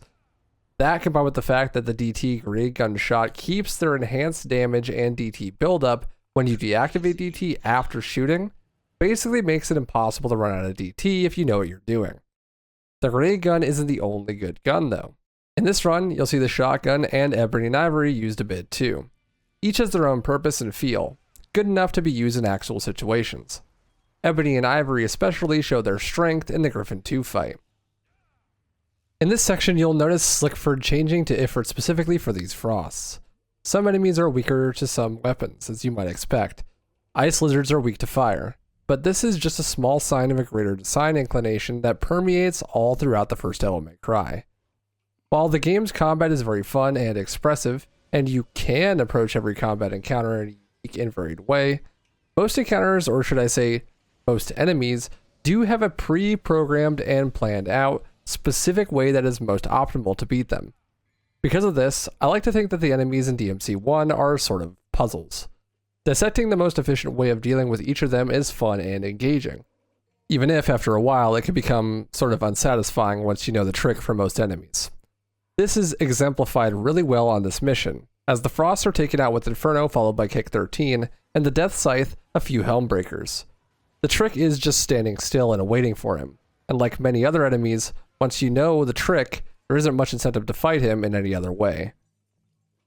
That, combined with the fact that the DT grenade gun shot keeps their enhanced damage and DT buildup when you deactivate DT after shooting, basically makes it impossible to run out of DT if you know what you're doing. The grenade gun isn't the only good gun though. In this run, you'll see the shotgun and Ebony and Ivory used a bit too. Each has their own purpose and feel, good enough to be used in actual situations. Ebony and Ivory especially show their strength in the Griffin 2 fight. In this section, you'll notice Slickford changing to Ifrit specifically for these frosts. Some enemies are weaker to some weapons, as you might expect. Ice lizards are weak to fire, but this is just a small sign of a greater design inclination that permeates all throughout the first Devil May Cry. While the game's combat is very fun and expressive, and you can approach every combat encounter in a unique and varied way, most encounters, or should I say, most enemies, do have a pre-programmed and planned out specific way that is most optimal to beat them. Because of this, I like to think that the enemies in DMC1 are sort of puzzles. Dissecting the most efficient way of dealing with each of them is fun and engaging, even if after a while it can become sort of unsatisfying once you know the trick for most enemies. This is exemplified really well on this mission, as the Frosts are taken out with Inferno followed by Kick 13, and the Death Scythe a few Helmbreakers. The trick is just standing still and waiting for him, and like many other enemies, once you know the trick, there isn't much incentive to fight him in any other way.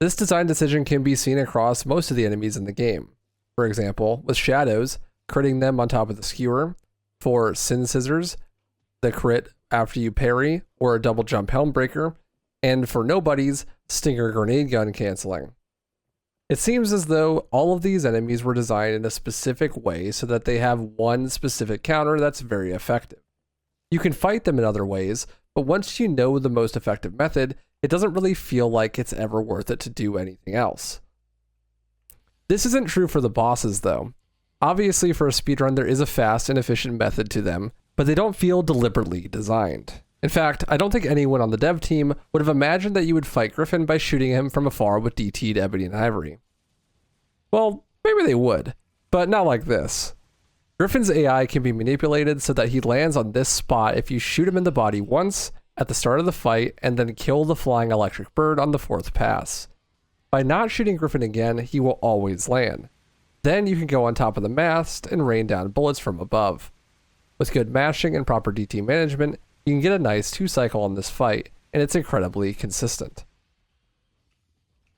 This design decision can be seen across most of the enemies in the game. For example, with Shadows, critting them on top of the Skewer, for Sin Scissors, the crit after you parry, or a double jump Helmbreaker, and for Nobodies, Stinger Grenade Gun canceling. It seems as though all of these enemies were designed in a specific way so that they have one specific counter that's very effective. You can fight them in other ways, but once you know the most effective method, it doesn't really feel like it's ever worth it to do anything else. This isn't true for the bosses though. Obviously for a speedrun there is a fast and efficient method to them, but they don't feel deliberately designed. In fact, I don't think anyone on the dev team would have imagined that you would fight Griffin by shooting him from afar with DT'd Ebony and Ivory. Well, maybe they would, but not like this. Griffin's AI can be manipulated so that he lands on this spot if you shoot him in the body once, at the start of the fight, and then kill the flying electric bird on the 4th pass. By not shooting Griffin again, he will always land. Then you can go on top of the mast and rain down bullets from above. With good mashing and proper DT management, you can get a nice 2-cycle on this fight, and it's incredibly consistent.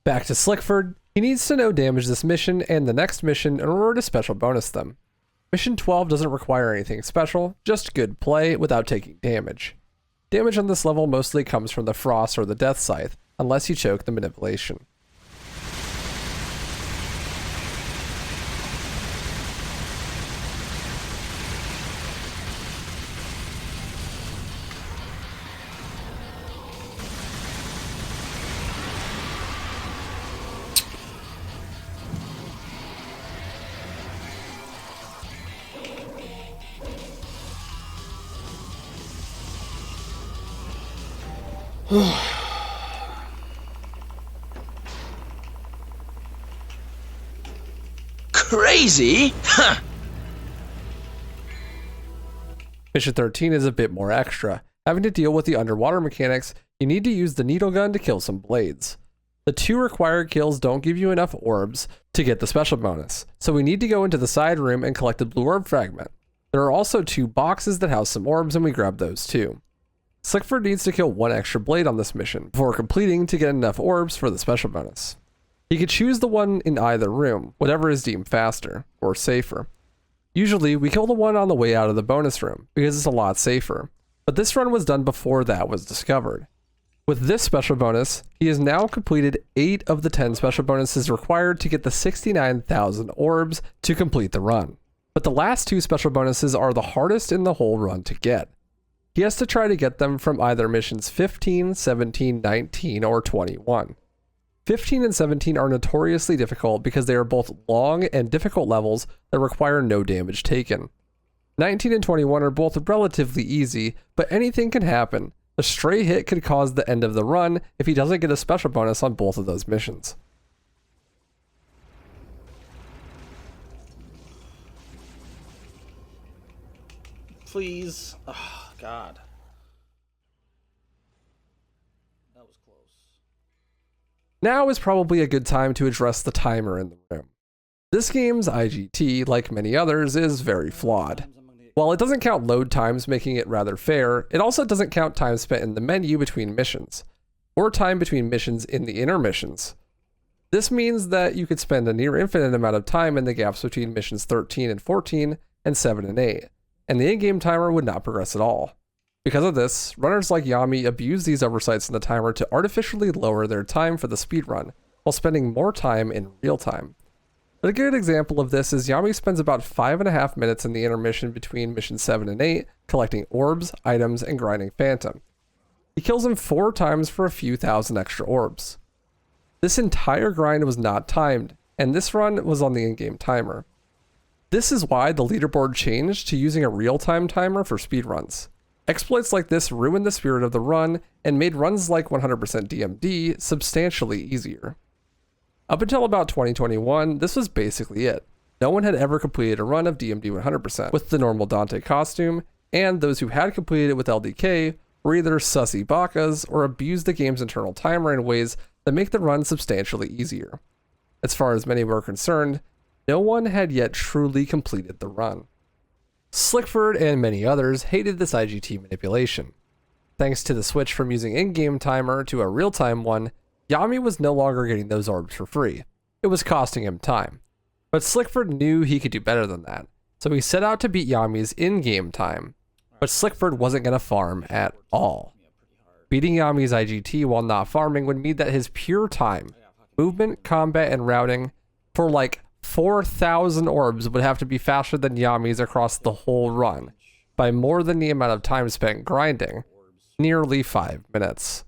Back to Slickford, he needs to know damage this mission and the next mission in order to special bonus them. Mission 12 doesn't require anything special, just good play without taking damage. Damage on this level mostly comes from the Frost or the Death Scythe, unless you choke the manipulation. Crazy? Huh. Mission 13 is a bit more extra. Having to deal with the underwater mechanics, you need to use the needle gun to kill some blades. The 2 required kills don't give you enough orbs to get the special bonus, so we need to go into the side room and collect a blue orb fragment. There are also 2 boxes that house some orbs, and we grab those too. Slickford needs to kill 1 extra blade on this mission before completing to get enough orbs for the special bonus. He could choose the one in either room, whatever is deemed faster or safer. Usually, we kill the one on the way out of the bonus room because it's a lot safer, but this run was done before that was discovered. With this special bonus, he has now completed 8 of the 10 special bonuses required to get the 69,000 orbs to complete the run. But the last 2 special bonuses are the hardest in the whole run to get. He has to try to get them from either missions 15, 17, 19, or 21. 15 and 17 are notoriously difficult because they are both long and difficult levels that require no damage taken. 19 and 21 are both relatively easy, but anything can happen. A stray hit could cause the end of the run if he doesn't get a special bonus on both of those missions. Please. Oh, God. That was close. Now is probably a good time to address the timer in the room. This game's IGT, like many others, is very flawed. While it doesn't count load times, making it rather fair, it also doesn't count time spent in the menu between missions, or time between missions in the intermissions. This means that you could spend a near infinite amount of time in the gaps between missions 13 and 14 and 7 and 8, and the in-game timer would not progress at all. Because of this, runners like Yami abuse these oversights in the timer to artificially lower their time for the speedrun, while spending more time in real time. But a good example of this is Yami spends about 5.5 minutes in the intermission between missions 7 and 8, collecting orbs, items, and grinding Phantom. He kills him 4 times for a few thousand extra orbs. This entire grind was not timed, and this run was on the in-game timer. This is why the leaderboard changed to using a real-time timer for speedruns. Exploits like this ruined the spirit of the run and made runs like 100% DMD substantially easier. Up until about 2021, this was basically it. No one had ever completed a run of DMD 100% with the normal Dante costume, and those who had completed it with LDK were either sussy bakas or abused the game's internal timer in ways that make the run substantially easier. As far as many were concerned, no one had yet truly completed the run. Slickford and many others hated this IGT manipulation. Thanks to the switch from using in-game timer to a real-time one, Yami was no longer getting those orbs for free. It was costing him time. But Slickford knew he could do better than that, so he set out to beat Yami's in-game time. But Slickford wasn't going to farm at all. Beating Yami's IGT while not farming would mean that his pure time, movement, combat, and routing for like 4,000 orbs would have to be faster than Yami's across the whole run, by more than the amount of time spent grinding, nearly 5 minutes.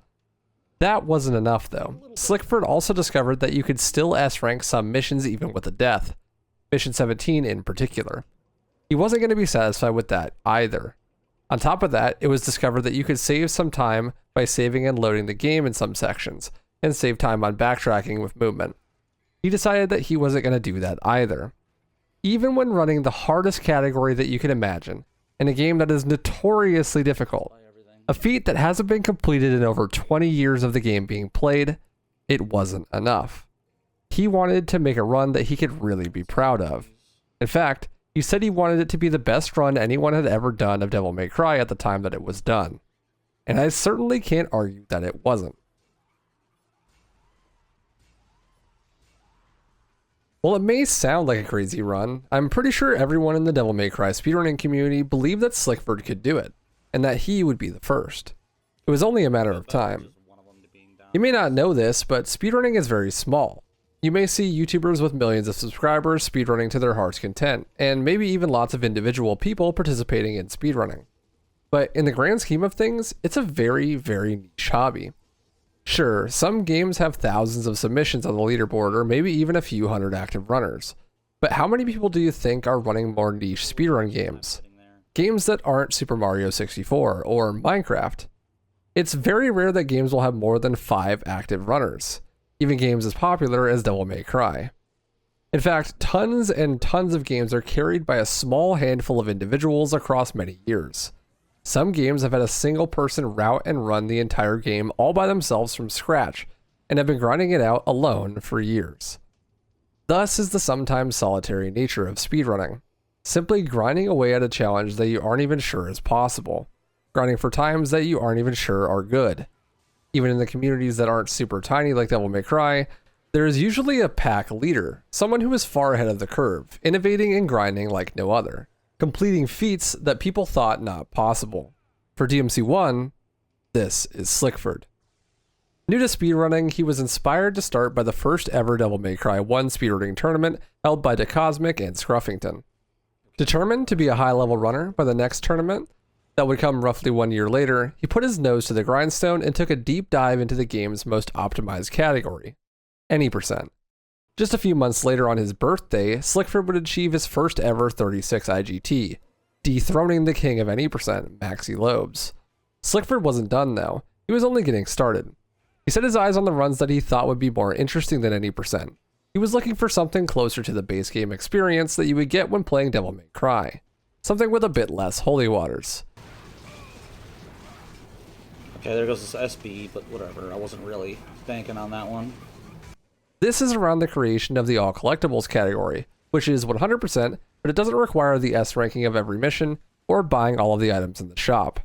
That wasn't enough though. Slickford also discovered that you could still S-rank some missions even with a death, mission 17 in particular. He wasn't going to be satisfied with that either. On top of that, it was discovered that you could save some time by saving and loading the game in some sections, and save time on backtracking with movement. He decided that he wasn't going to do that either. Even when running the hardest category that you can imagine, in a game that is notoriously difficult, a feat that hasn't been completed in over 20 years of the game being played, it wasn't enough. He wanted to make a run that he could really be proud of. In fact, he said he wanted it to be the best run anyone had ever done of Devil May Cry at the time that it was done. And I certainly can't argue that it wasn't. While it may sound like a crazy run, I'm pretty sure everyone in the Devil May Cry speedrunning community believed that Slickford could do it, and that he would be the first. It was only a matter of time. You may not know this, but speedrunning is very small. You may see YouTubers with millions of subscribers speedrunning to their heart's content, and maybe even lots of individual people participating in speedrunning. But in the grand scheme of things, it's a very, very niche hobby. Sure, some games have thousands of submissions on the leaderboard, or maybe even a few hundred active runners. But how many people do you think are running more niche speedrun games? Games that aren't Super Mario 64 or Minecraft. It's very rare that games will have more than 5 active runners, even games as popular as Devil May Cry. In fact, tons and tons of games are carried by a small handful of individuals across many years. Some games have had a single person route and run the entire game all by themselves from scratch, and have been grinding it out alone for years. Thus is the sometimes solitary nature of speedrunning. Simply grinding away at a challenge that you aren't even sure is possible. Grinding for times that you aren't even sure are good. Even in the communities that aren't super tiny like Devil May Cry, there is usually a pack leader, someone who is far ahead of the curve, innovating and grinding like no other, completing feats that people thought not possible. For DMC1, this is Slickford. New to speedrunning, he was inspired to start by the first ever Devil May Cry 1 speedrunning tournament held by DeCosmic and Scruffington. Determined to be a high-level runner by the next tournament, that would come roughly 1 year later, he put his nose to the grindstone and took a deep dive into the game's most optimized category, any percent. Just a few months later on his birthday, Slickford would achieve his first ever 36 IGT, dethroning the king of any percent, Maxi Lobes. Slickford wasn't done though, he was only getting started. He set his eyes on the runs that he thought would be more interesting than any percent. He was looking for something closer to the base game experience that you would get when playing Devil May Cry. Something with a bit less holy waters. Okay, there goes this SB, but whatever. I wasn't really banking on that one. This is around the creation of the All Collectibles category, which is 100%, but it doesn't require the S ranking of every mission or buying all of the items in the shop.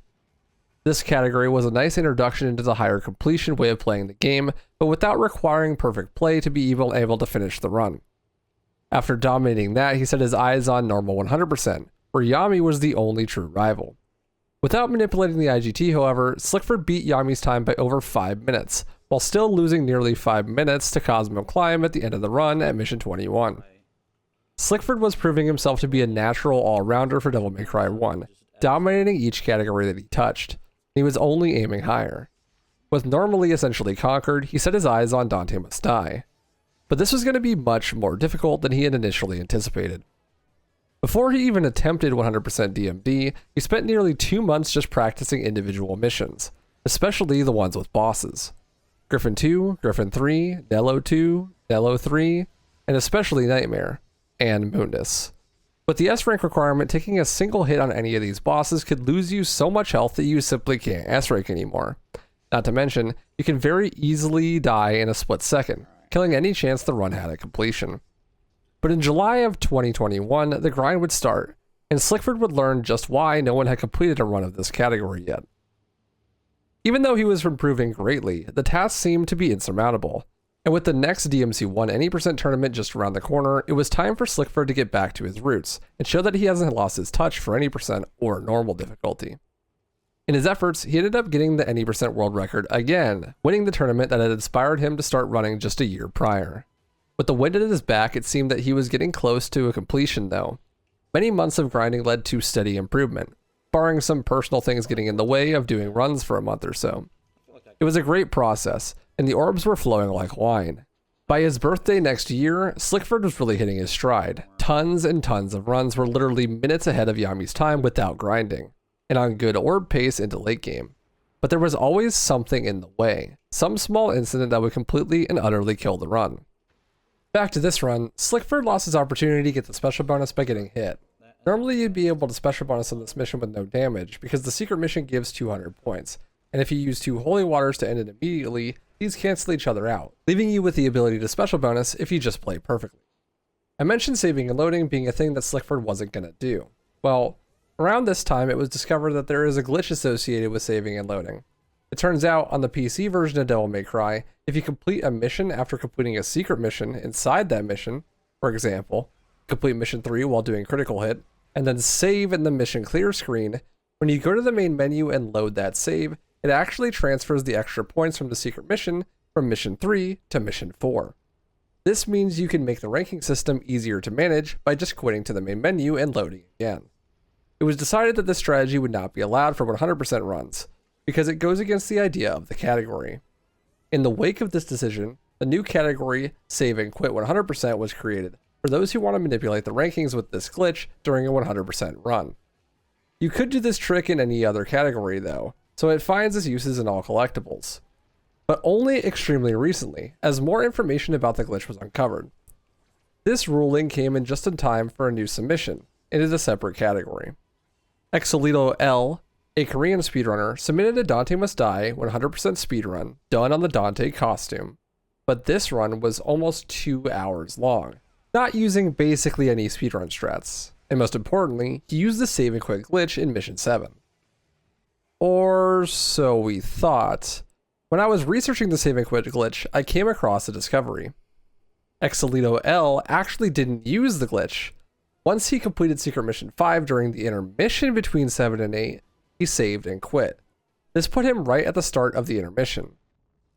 This category was a nice introduction into the higher completion way of playing the game, but without requiring perfect play to be even able to finish the run. After dominating that, he set his eyes on normal 100%, where Yami was the only true rival. Without manipulating the IGT, however, Slickford beat Yami's time by over 5 minutes, while still losing nearly 5 minutes to Cosmo Climb at the end of the run at Mission 21. Slickford was proving himself to be a natural all-rounder for Devil May Cry 1, dominating each category that he touched. He was only aiming higher. With normally essentially conquered, he set his eyes on Dante Must Die. But this was going to be much more difficult than he had initially anticipated. Before he even attempted 100% DMD, he spent nearly 2 months just practicing individual missions, especially the ones with bosses. Griffin 2, Griffin 3, Nello 2, Nello 3, and especially Nightmare, and Mundus. With the S rank requirement, taking a single hit on any of these bosses could lose you so much health that you simply can't S rank anymore. Not to mention, you can very easily die in a split second, killing any chance the run had at completion. But in July of 2021, the grind would start, and Slickford would learn just why no one had completed a run of this category yet. Even though he was improving greatly, the task seemed to be insurmountable, and with the next DMC1 any% tournament just around the corner, it was time for Slickford to get back to his roots, and show that he hasn't lost his touch for any% or normal difficulty. In his efforts, he ended up getting the any% world record again, winning the tournament that had inspired him to start running just a year prior. With the wind at his back, it seemed that he was getting close to a completion though. Many months of grinding led to steady improvement, barring some personal things getting in the way of doing runs for a month or so. It was a great process, and the orbs were flowing like wine. By his birthday next year, Slickford was really hitting his stride. Tons and tons of runs were literally minutes ahead of Yami's time without grinding, and on good orb pace into late game. But there was always something in the way, some small incident that would completely and utterly kill the run. Back to this run, Slickford lost his opportunity to get the special bonus by getting hit. Normally you'd be able to special bonus on this mission with no damage, because the secret mission gives 200 points, and if you use 2 holy waters to end it immediately, these cancel each other out, leaving you with the ability to special bonus if you just play perfectly. I mentioned saving and loading being a thing that Slickford wasn't going to do. Well, around this time it was discovered that there is a glitch associated with saving and loading. It turns out, on the PC version of Devil May Cry, if you complete a mission after completing a secret mission inside that mission, for example, complete mission 3 while doing critical hit, and then save in the mission clear screen, when you go to the main menu and load that save, it actually transfers the extra points from the secret mission from mission 3 to mission 4. This means you can make the ranking system easier to manage by just quitting to the main menu and loading again. It was decided that this strategy would not be allowed for 100% runs, because it goes against the idea of the category. In the wake of this decision, the new category, Save and Quit 100%, was created for those who want to manipulate the rankings with this glitch during a 100% run. You could do this trick in any other category though, so it finds its uses in all collectibles. But only extremely recently, as more information about the glitch was uncovered. This ruling came in just in time for a new submission, into a separate category. Exolito L, a Korean speedrunner, submitted a Dante Must Die 100% speedrun done on the Dante costume, but this run was almost 2 hours long, not using basically any speedrun strats, and most importantly, he used the save and quit glitch in mission 7. Or so we thought. When I was researching the save and quit glitch, I came across a discovery. Exolito L actually didn't use the glitch. Once he completed Secret Mission 5 during the intermission between 7 and 8, he saved and quit. This put him right at the start of the intermission.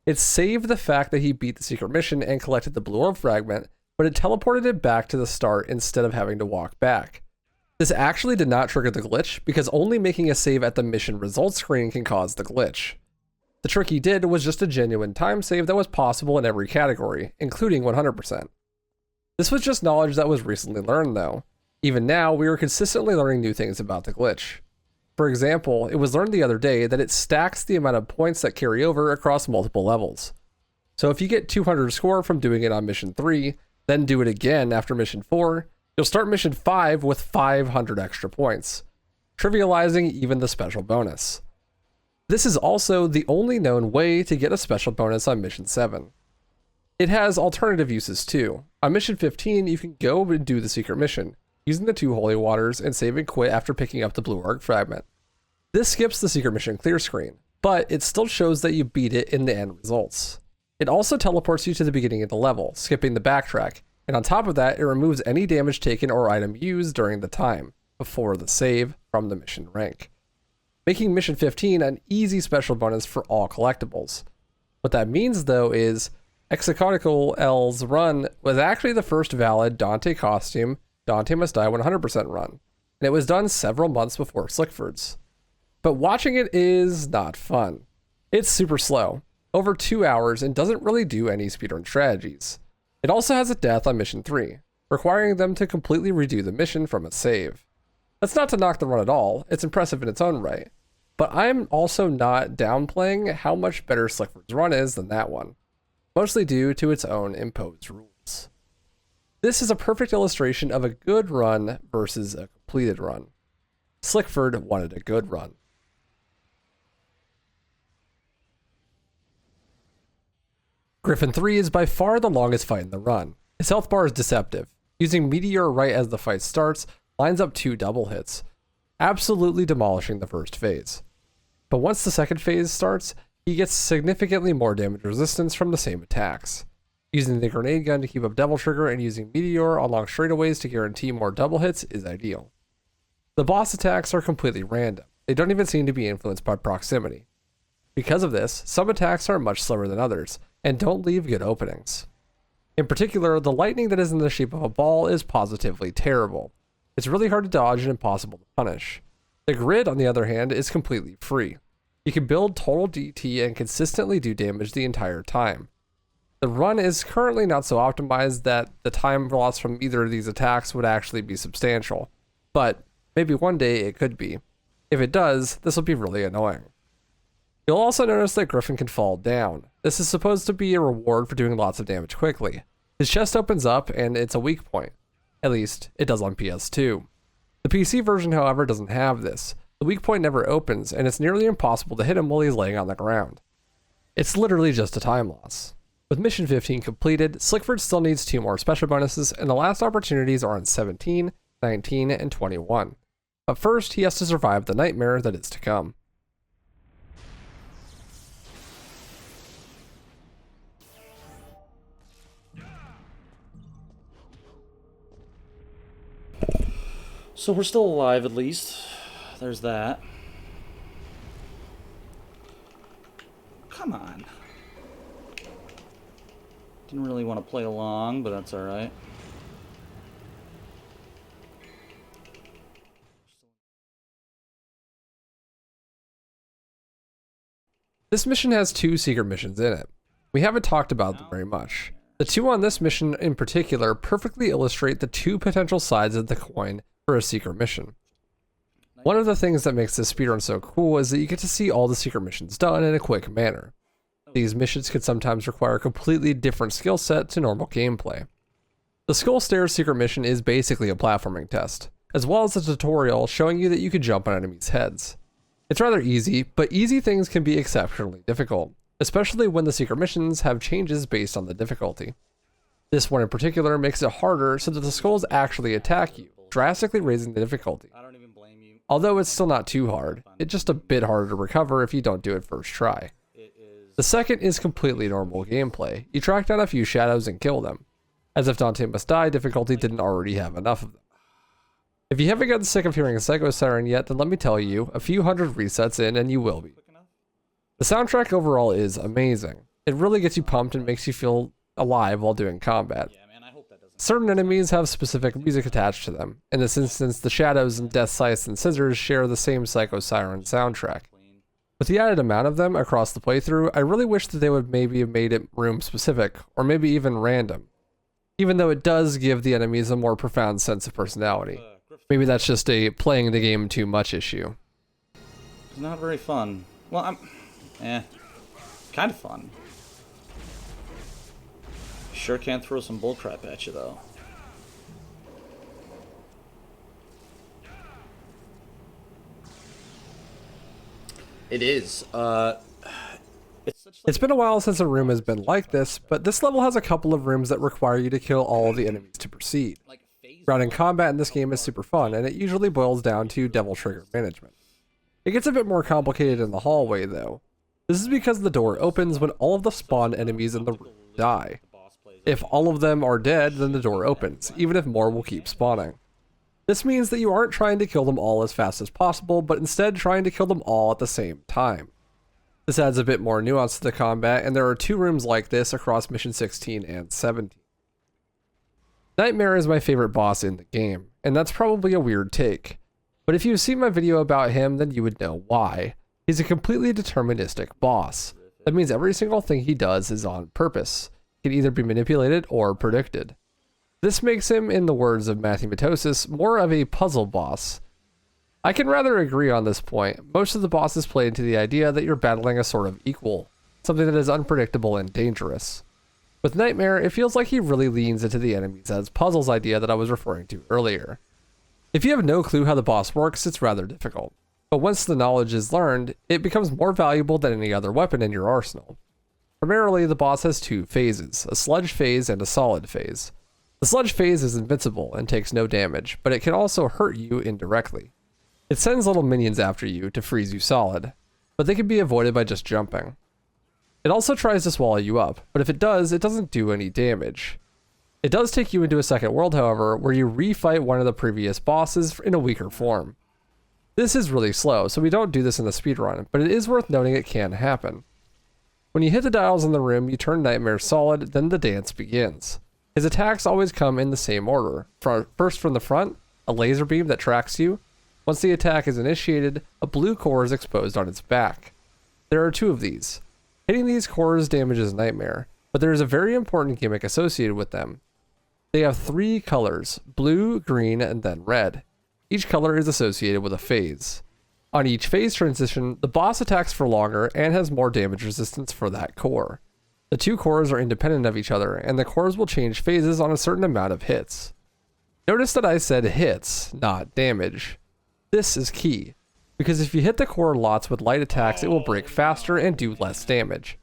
It saved the fact that he beat the secret mission and collected the blue orb fragment, but it teleported it back to the start instead of having to walk back. This actually did not trigger the glitch, because only making a save at the mission results screen can cause the glitch. The trick he did was just a genuine time save that was possible in every category, including 100%. This was just knowledge that was recently learned though. Even now, we are consistently learning new things about the glitch. For example, it was learned the other day that it stacks the amount of points that carry over across multiple levels. So if you get 200 score from doing it on mission 3, then do it again after mission 4, you'll start mission 5 with 500 extra points, trivializing even the special bonus. This is also the only known way to get a special bonus on mission 7. It has alternative uses too. On mission 15, you can go and do the secret mission, using the 2 holy waters and save and quit after picking up the blue orb fragment. This skips the secret mission clear screen, but it still shows that you beat it in the end results. It also teleports you to the beginning of the level, skipping the backtrack, and on top of that, it removes any damage taken or item used during the time, before the save from the mission rank, making mission 15 an easy special bonus for all collectibles. What that means though is, Executical L's run was actually the first valid Dante costume Dante Must Die 100% run, and it was done several months before Slickford's. But watching it is not fun. It's super slow, over 2 hours, and doesn't really do any speedrun strategies. It also has a death on mission 3, requiring them to completely redo the mission from a save. That's not to knock the run at all, it's impressive in its own right, but I'm also not downplaying how much better Slickford's run is than that one, mostly due to its own imposed rules. This is a perfect illustration of a good run versus a completed run. Slickford wanted a good run. Griffin 3 is by far the longest fight in the run. His health bar is deceptive. Using Meteor right as the fight starts, lines up 2 double hits, absolutely demolishing the first phase. But once the second phase starts, he gets significantly more damage resistance from the same attacks. Using the grenade gun to keep up Devil Trigger and using Meteor along straightaways to guarantee more double hits is ideal. The boss attacks are completely random. They don't even seem to be influenced by proximity. Because of this, some attacks are much slower than others, and don't leave good openings. In particular, the lightning that is in the shape of a ball is positively terrible. It's really hard to dodge and impossible to punish. The grid, on the other hand, is completely free. You can build total DT and consistently do damage the entire time. The run is currently not so optimized that the time loss from either of these attacks would actually be substantial, but maybe one day it could be. If it does, this will be really annoying. You'll also notice that Griffin can fall down. This is supposed to be a reward for doing lots of damage quickly. His chest opens up and it's a weak point. At least, it does on PS2. The PC version, however, doesn't have this. The weak point never opens, and it's nearly impossible to hit him while he's laying on the ground. It's literally just a time loss. With mission 15 completed, Slickford still needs 2 more special bonuses, and the last opportunities are on 17, 19, and 21. But first, he has to survive the nightmare that is to come. So we're still alive at least. There's that. Come on. Didn't really want to play along, but that's alright. This mission has 2 secret missions in it. We haven't talked about them very much. The 2 on this mission in particular perfectly illustrate the 2 potential sides of the coin for a secret mission. One of the things that makes this speedrun so cool is that you get to see all the secret missions done in a quick manner. These missions can sometimes require a completely different skill set to normal gameplay. The Skull Stairs secret mission is basically a platforming test, as well as a tutorial showing you that you can jump on enemies' heads. It's rather easy, but easy things can be exceptionally difficult, especially when the secret missions have changes based on the difficulty. This one in particular makes it harder so that the skulls actually attack you, drastically raising the difficulty. I don't even blame you. Although it's still not too hard, it's just a bit harder to recover if you don't do it first try. The second is completely normal gameplay. You track down a few shadows and kill them, as if Dante Must Die difficulty didn't already have enough of them. If you haven't gotten sick of hearing a Psycho Siren yet, then let me tell you, a few hundred resets in and you will be. The soundtrack overall is amazing. It really gets you pumped and makes you feel alive while doing combat. Yeah, man, I hope that doesn't. Certain enemies have specific music attached to them. In this instance, the shadows and death scythes and scissors share the same Psycho Siren soundtrack. With the added amount of them across the playthrough, I really wish that they would maybe have made it room specific, or maybe even random. Even though it does give the enemies a more profound sense of personality. Maybe that's just a playing the game too much issue. It's not very fun. Well, kind of fun. Sure can throw some bullcrap at you, though. It is. It's been a while since a room has been like this, but this level has a couple of rooms that require you to kill all of the enemies to proceed. Grounding combat in this game is super fun, and it usually boils down to devil trigger management. It gets a bit more complicated in the hallway, though. This is because the door opens when all of the spawned enemies in the room die. If all of them are dead, then the door opens, even if more will keep spawning. This means that you aren't trying to kill them all as fast as possible, but instead trying to kill them all at the same time. This adds a bit more nuance to the combat, and there are 2 rooms like this across Mission 16 and 17. Nightmare is my favorite boss in the game, and that's probably a weird take. But if you've seen my video about him, then you would know why. He's a completely deterministic boss. That means every single thing he does is on purpose. It can either be manipulated or predicted. This makes him, in the words of Matthew Matosis, more of a puzzle boss. I can rather agree on this point. Most of the bosses play into the idea that you're battling a sort of equal, something that is unpredictable and dangerous. With Nightmare, it feels like he really leans into the enemies as puzzles idea that I was referring to earlier. If you have no clue how the boss works, it's rather difficult. But once the knowledge is learned, it becomes more valuable than any other weapon in your arsenal. Primarily, the boss has 2 phases, a sludge phase and a solid phase. The sludge phase is invincible and takes no damage, but it can also hurt you indirectly. It sends little minions after you to freeze you solid, but they can be avoided by just jumping. It also tries to swallow you up, but if it does, it doesn't do any damage. It does take you into a second world, however, where you refight one of the previous bosses in a weaker form. This is really slow, so we don't do this in the speedrun, but it is worth noting it can happen. When you hit the dials in the room, you turn Nightmare solid, then the dance begins. His attacks always come in the same order. First from the front, a laser beam that tracks you. Once the attack is initiated, a blue core is exposed on its back. There are 2 of these. Hitting these cores damages Nightmare, but there is a very important gimmick associated with them. They have 3 colors, blue, green, and then red. Each color is associated with a phase. On each phase transition, the boss attacks for longer and has more damage resistance for that core. The 2 cores are independent of each other, and the cores will change phases on a certain amount of hits. Notice that I said hits, not damage. This is key, because if you hit the core lots with light attacks, it will break faster and do less damage.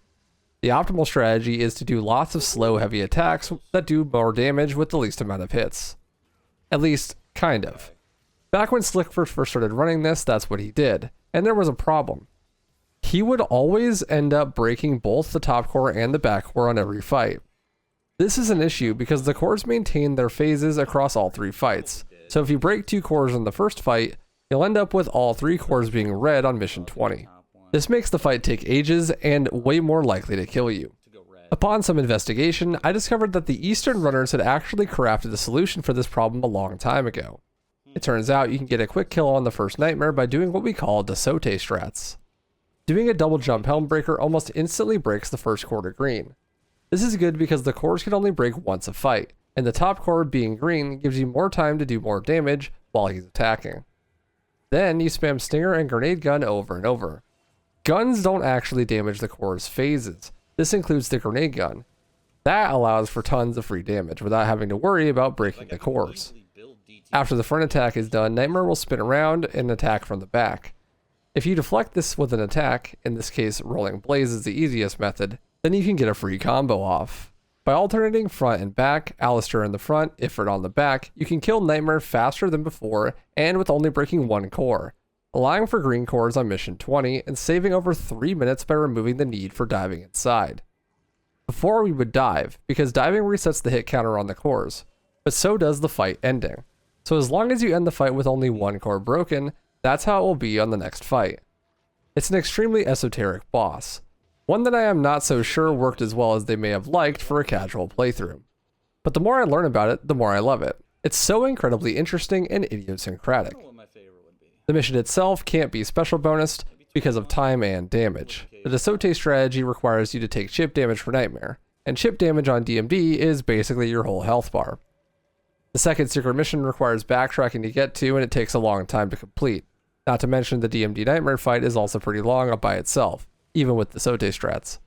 The optimal strategy is to do lots of slow, heavy attacks that do more damage with the least amount of hits. At least, kind of. Back when Slick first started running this, that's what he did, and there was a problem. He would always end up breaking both the top core and the back core on every fight. This is an issue because the cores maintain their phases across all 3 fights, so if you break 2 cores in the first fight, you'll end up with all 3 cores being red on Mission 20. This makes the fight take ages and way more likely to kill you. Upon some investigation, I discovered that the Eastern runners had actually crafted a solution for this problem a long time ago. It turns out you can get a quick kill on the first Nightmare by doing what we call DeSote strats. Doing a double jump helm breaker almost instantly breaks the first core to green. This is good because the cores can only break once a fight, and the top core being green gives you more time to do more damage while he's attacking. Then you spam Stinger and Grenade Gun over and over. Guns don't actually damage the core's phases. This includes the Grenade Gun. That allows for tons of free damage without having to worry about breaking the cores. After the front attack is done, Nightmare will spin around and attack from the back. If you deflect this with an attack, in this case Rolling Blaze is the easiest method, then you can get a free combo off. By alternating front and back, Alistair in the front, Ifrit on the back, you can kill Nightmare faster than before and with only breaking 1 core, allowing for green cores on Mission 20 and saving over 3 minutes by removing the need for diving inside. Before we would dive, because diving resets the hit counter on the cores, but so does the fight ending. So as long as you end the fight with only 1 core broken, that's how it will be on the next fight. It's an extremely esoteric boss. One that I am not so sure worked as well as they may have liked for a casual playthrough. But the more I learn about it, the more I love it. It's so incredibly interesting and idiosyncratic. The mission itself can't be special bonused because of time and damage. The DeSote strategy requires you to take chip damage for Nightmare, and chip damage on DMD is basically your whole health bar. The second secret mission requires backtracking to get to, and it takes a long time to complete. Not to mention the DMD Nightmare fight is also pretty long up by itself, even with DeSote strats.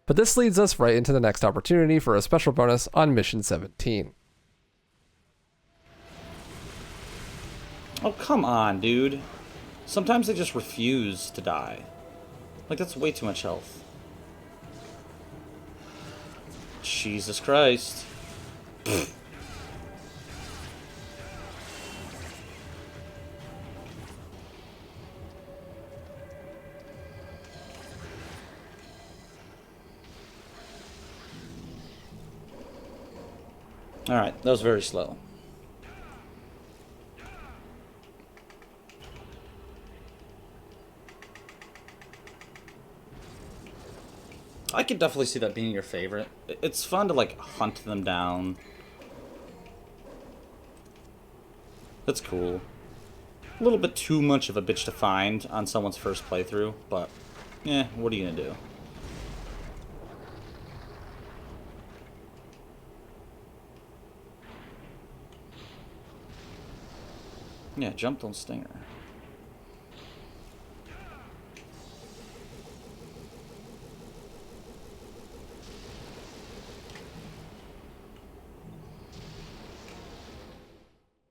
But this leads us right into the next opportunity for a special bonus on Mission 17. Oh, come on, dude. Sometimes they just refuse to die. Like, that's way too much health. Jesus Christ. Alright, that was very slow. I could definitely see that being your favorite. It's fun to, like, hunt them down. That's cool. A little bit too much of a bitch to find on someone's first playthrough, but, eh, what are you gonna do? Yeah, jump, don't stinger.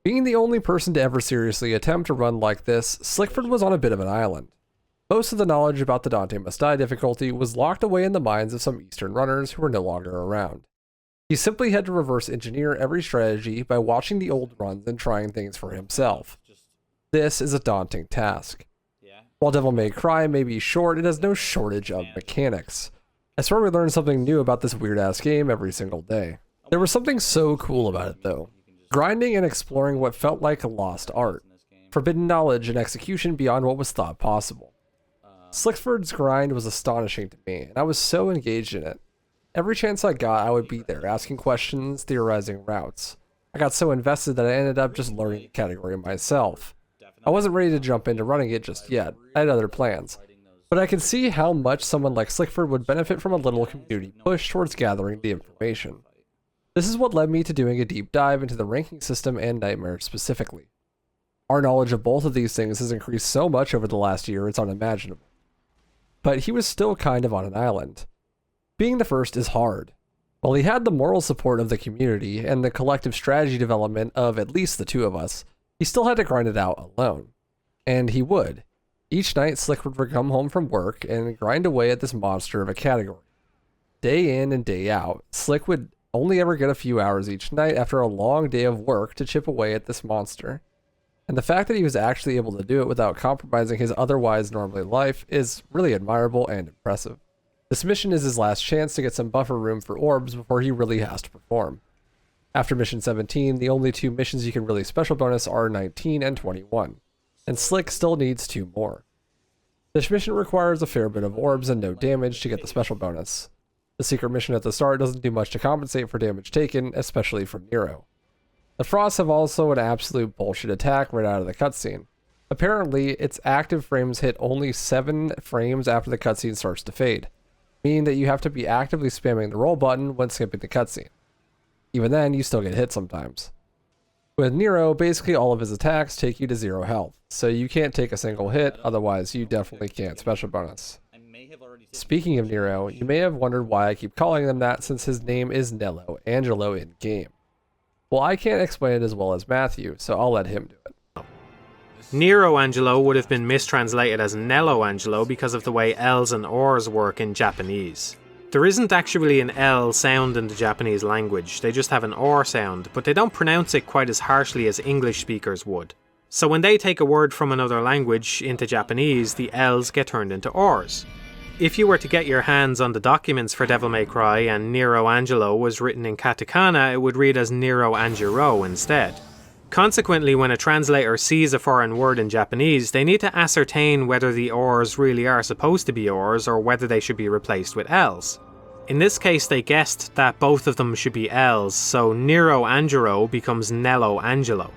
Being the only person to ever seriously attempt a run like this, Slickford was on a bit of an island. Most of the knowledge about the Dante Must Die difficulty was locked away in the minds of some Eastern runners who were no longer around. He simply had to reverse engineer every strategy by watching the old runs and trying things for himself. This is a daunting task. While Devil May Cry may be short, it has no shortage of mechanics. I swear we learn something new about this weird-ass game every single day. There was something so cool about it though. Grinding and exploring what felt like a lost art. Forbidden knowledge and execution beyond what was thought possible. Slickford's grind was astonishing to me, and I was so engaged in it. Every chance I got, I would be there, asking questions, theorizing routes. I got so invested that I ended up just learning the category myself. I wasn't ready to jump into running it just yet. I had other plans. But I could see how much someone like Slickford would benefit from a little community push towards gathering the information. This is what led me to doing a deep dive into the ranking system and Nightmare specifically. Our knowledge of both of these things has increased so much over the last year it's unimaginable. But he was still kind of on an island. Being the first is hard. While he had the moral support of the community and the collective strategy development of at least the two of us, he still had to grind it out alone. And he would. Each night, Slickford would come home from work and grind away at this monster of a category. Day in and day out, Slick would only ever get a few hours each night after a long day of work to chip away at this monster. And the fact that he was actually able to do it without compromising his otherwise normally life is really admirable and impressive. This mission is his last chance to get some buffer room for orbs before he really has to perform. After Mission 17, the only two missions you can really special bonus are 19 and 21, and Slick still needs 2 more. This mission requires a fair bit of orbs and no damage to get the special bonus. The secret mission at the start doesn't do much to compensate for damage taken, especially from Nero. The Frosts have also an absolute bullshit attack right out of the cutscene. Apparently, its active frames hit only 7 frames after the cutscene starts to fade, meaning that you have to be actively spamming the roll button when skipping the cutscene. Even then, you still get hit sometimes. With Nero, basically all of his attacks take you to 0 health, so you can't take a single hit, otherwise you definitely can't special bonus. Speaking of Nero, you may have wondered why I keep calling him that since his name is Nello Angelo in game. Well, I can't explain it as well as Matthew, so I'll let him do it. Nero Angelo would have been mistranslated as Nello Angelo because of the way L's and R's work in Japanese. There isn't actually an L sound in the Japanese language, they just have an R sound, but they don't pronounce it quite as harshly as English speakers would. So when they take a word from another language into Japanese, the L's get turned into R's. If you were to get your hands on the documents for Devil May Cry and Nero Angelo was written in katakana, it would read as Nero Angelo instead. Consequently, when a translator sees a foreign word in Japanese, they need to ascertain whether the R's really are supposed to be R's or whether they should be replaced with L's. In this case, they guessed that both of them should be L's, so Nero Angelo becomes Nello Angelo.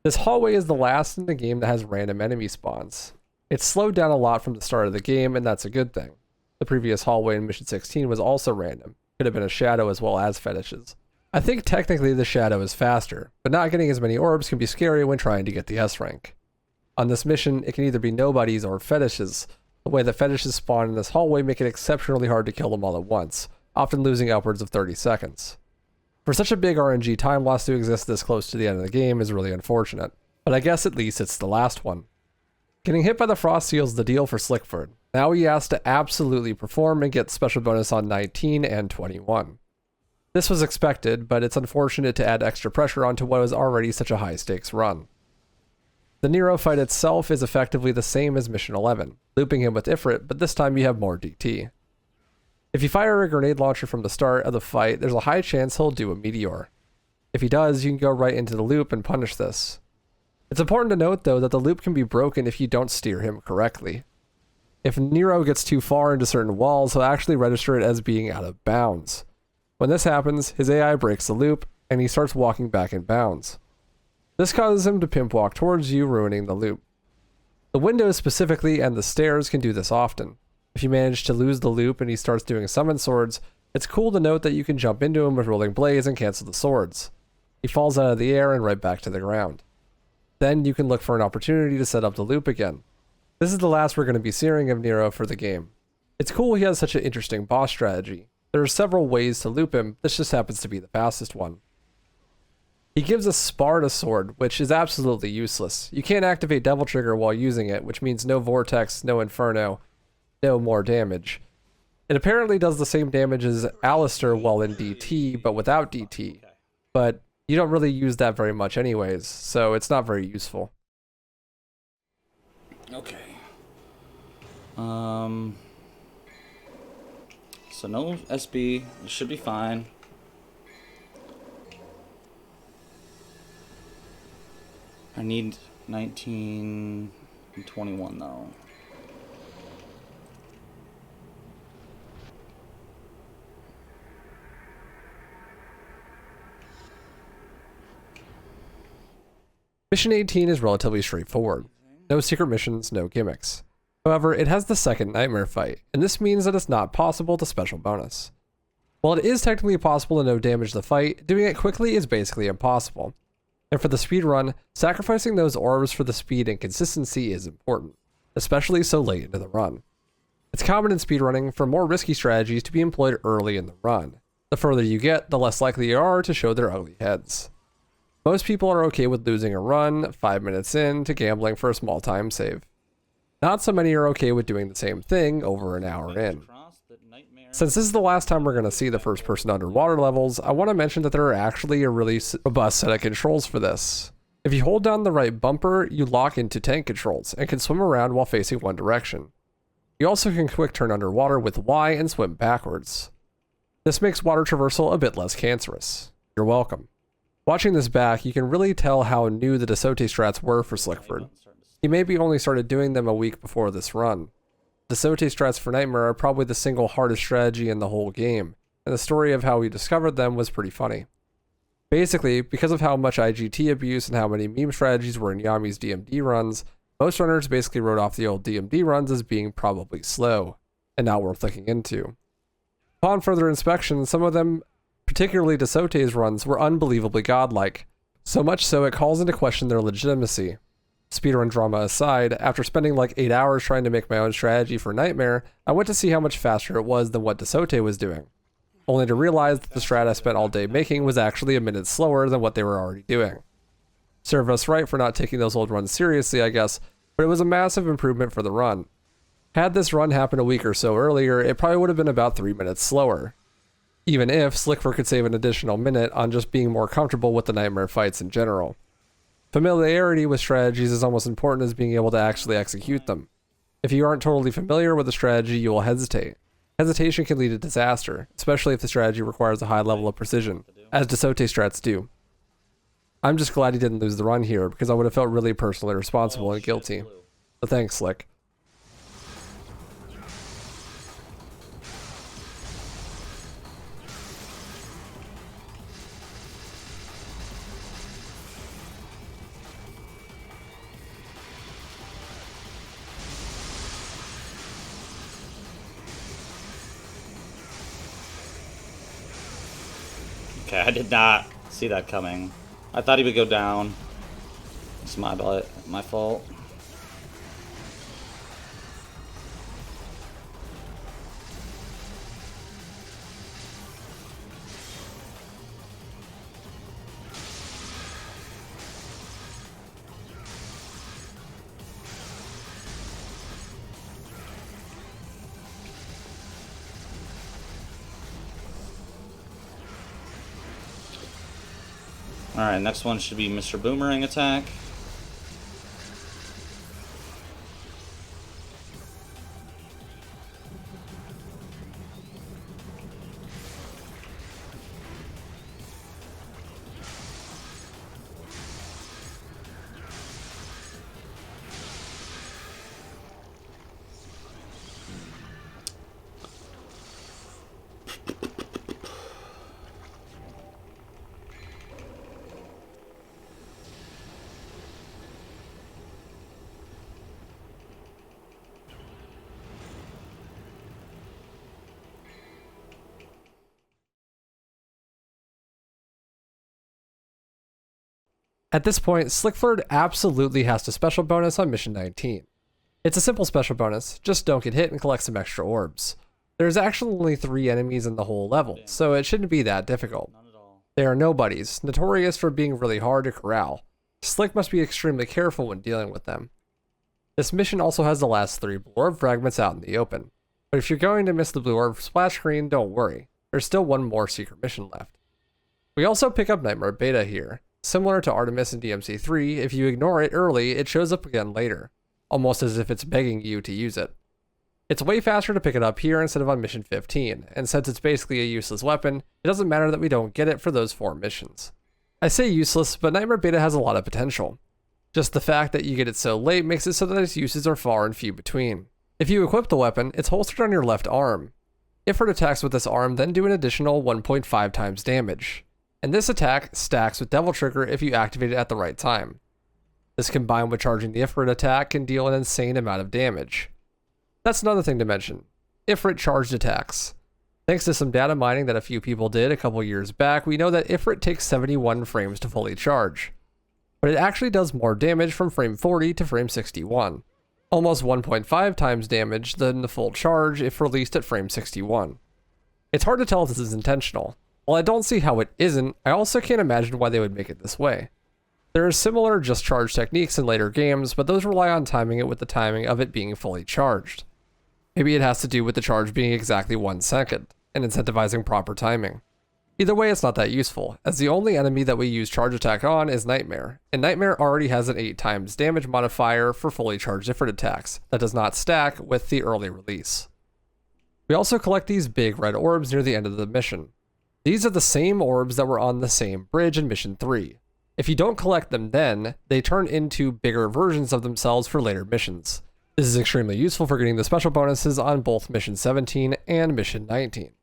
This hallway is the last in the game that has random enemy spawns. It's slowed down a lot from the start of the game, and that's a good thing. The previous hallway in Mission 16 was also random. Could have been a shadow as well as fetishes. I think technically the shadow is faster, but not getting as many orbs can be scary when trying to get the S rank. On this mission, it can either be nobodies or fetishes. The way the fetishes spawn in this hallway make it exceptionally hard to kill them all at once, often losing upwards of 30 seconds. For such a big RNG time loss to exist this close to the end of the game is really unfortunate, but I guess at least it's the last one. Getting hit by the frost seal's the deal for Slickford. Now he has to absolutely perform and get special bonus on 19 and 21. This was expected, but it's unfortunate to add extra pressure onto what was already such a high stakes run. The Nero fight itself is effectively the same as Mission 11, looping him with Ifrit, but this time you have more DT. If you fire a grenade launcher from the start of the fight, there's a high chance he'll do a meteor. If he does, you can go right into the loop and punish this. It's important to note though that the loop can be broken if you don't steer him correctly. If Nero gets too far into certain walls, he'll actually register it as being out of bounds. When this happens, his AI breaks the loop, and he starts walking back in bounds. This causes him to pimp walk towards you, ruining the loop. The windows specifically and the stairs can do this often. If you manage to lose the loop and he starts doing summon swords, it's cool to note that you can jump into him with rolling blades and cancel the swords. He falls out of the air and right back to the ground. Then you can look for an opportunity to set up the loop again. This is the last we're going to be seeing of Nero for the game. It's cool he has such an interesting boss strategy. There are several ways to loop him, this just happens to be the fastest one. He gives a Sparta sword, which is absolutely useless. You can't activate Devil Trigger while using it, which means no Vortex, no Inferno, no more damage. It apparently does the same damage as Alistair while in DT, but without DT. But you don't really use that very much anyways, so it's not very useful. Okay. So no SB, it should be fine. I need 19 and 21 though. Mission 18 is relatively straightforward. No secret missions, no gimmicks. However, it has the second nightmare fight, and this means that it's not possible to special bonus. While it is technically possible to no damage the fight, doing it quickly is basically impossible. And for the speedrun, sacrificing those orbs for the speed and consistency is important, especially so late into the run. It's common in speedrunning for more risky strategies to be employed early in the run. The further you get, the less likely you are to show their ugly heads. Most people are okay with losing a run 5 minutes in to gambling for a small time save. Not so many are okay with doing the same thing over an hour in. Since this is the last time we're going to see the first person underwater levels, I want to mention that there are actually a really robust set of controls for this. If you hold down the right bumper, you lock into tank controls and can swim around while facing one direction. You also can quick turn underwater with Y and swim backwards. This makes water traversal a bit less cancerous. You're welcome. Watching this back, you can really tell how new the DeSote strats were for Slickford. He maybe only started doing them a week before this run. DeSote strats for Nightmare are probably the single hardest strategy in the whole game, and the story of how he discovered them was pretty funny. Basically, because of how much IGT abuse and how many meme strategies were in Yami's DMD runs, most runners basically wrote off the old DMD runs as being probably slow, and not worth looking into. Upon further inspection, some of them, particularly DeSote's runs, were unbelievably godlike, so much so it calls into question their legitimacy. Speedrun drama aside, after spending like 8 hours trying to make my own strategy for Nightmare, I went to see how much faster it was than what DeSote was doing, only to realize that the strat I spent all day making was actually a minute slower than what they were already doing. Serve us right for not taking those old runs seriously, I guess, but it was a massive improvement for the run. Had this run happened a week or so earlier, it probably would have been about 3 minutes slower. Even if Slickford could save an additional minute on just being more comfortable with the Nightmare fights in general. Familiarity with strategies is almost important as being able to actually execute them. If you aren't totally familiar with the strategy, you will hesitate. Hesitation can lead to disaster, especially if the strategy requires a high level of precision, as DeSote strats do. I'm just glad he didn't lose the run here, because I would have felt really personally responsible and guilty. So thanks, Slick. Okay, I did not see that coming. I thought he would go down. It's my fault. Alright, next one should be Mr. Boomerang attack. At this point, Slickford absolutely has to special bonus on mission 19. It's a simple special bonus, just don't get hit and collect some extra orbs. There's actually only 3 enemies in the whole level, so it shouldn't be that difficult. They are nobodies, notorious for being really hard to corral. Slick must be extremely careful when dealing with them. This mission also has the last 3 blue orb fragments out in the open, but if you're going to miss the blue orb splash screen, don't worry. There's still one more secret mission left. We also pick up Nightmare Beta here. Similar to Artemis in DMC3, if you ignore it early, it shows up again later, almost as if it's begging you to use it. It's way faster to pick it up here instead of on mission 15, and since it's basically a useless weapon, it doesn't matter that we don't get it for those 4 missions. I say useless, but Nightmare Beta has a lot of potential. Just the fact that you get it so late makes it so that its uses are far and few between. If you equip the weapon, it's holstered on your left arm. Ifrit attacks with this arm then do an additional 1.5 times damage. And this attack stacks with Devil Trigger if you activate it at the right time. This combined with charging the Ifrit attack can deal an insane amount of damage. That's another thing to mention. Ifrit charged attacks. Thanks to some data mining that a few people did a couple years back, we know that Ifrit takes 71 frames to fully charge. But it actually does more damage from frame 40 to frame 61. Almost 1.5 times damage than the full charge if released at frame 61. It's hard to tell if this is intentional. While I don't see how it isn't, I also can't imagine why they would make it this way. There are similar just charge techniques in later games, but those rely on timing it with the timing of it being fully charged. Maybe it has to do with the charge being exactly 1 second, and incentivizing proper timing. Either way, it's not that useful, as the only enemy that we use charge attack on is Nightmare, and Nightmare already has an 8 times damage modifier for fully charged Ifrit attacks that does not stack with the early release. We also collect these big red orbs near the end of the mission. These are the same orbs that were on the same bridge in Mission 3. If you don't collect them then, they turn into bigger versions of themselves for later missions. This is extremely useful for getting the special bonuses on both Mission 17 and Mission 19.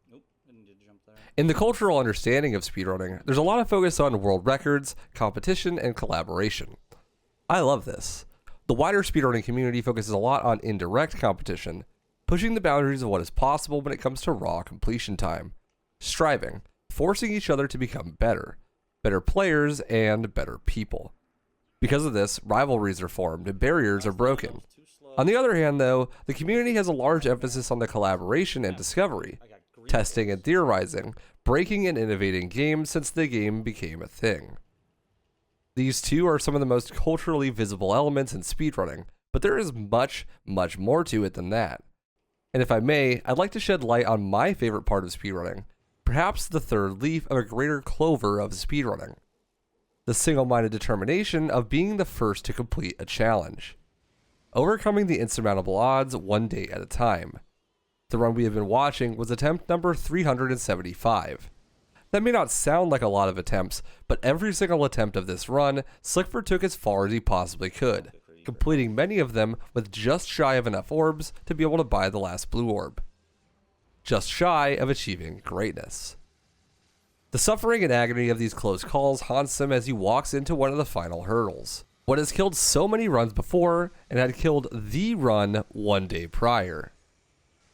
Nope, didn't need to jump there. In the cultural understanding of speedrunning, there's a lot of focus on world records, competition, and collaboration. I love this. The wider speedrunning community focuses a lot on indirect competition, pushing the boundaries of what is possible when it comes to raw completion time. Striving, forcing each other to become better players, and better people. Because of this, rivalries are formed and barriers are broken. On the other hand, though, the community has a large emphasis on the collaboration and discovery, testing and theorizing, breaking and innovating games since the game became a thing. These two are some of the most culturally visible elements in speedrunning, but there is much, much more to it than that. And if I may, I'd like to shed light on my favorite part of speedrunning, perhaps the third leaf of a greater clover of speedrunning. The single-minded determination of being the first to complete a challenge. Overcoming the insurmountable odds one day at a time. The run we have been watching was attempt number 375. That may not sound like a lot of attempts, but every single attempt of this run, Slickford took as far as he possibly could, completing many of them with just shy of enough orbs to be able to buy the last blue orb. Just shy of achieving greatness. The suffering and agony of these close calls haunts him as he walks into one of the final hurdles. What has killed so many runs before, and had killed the run one day prior.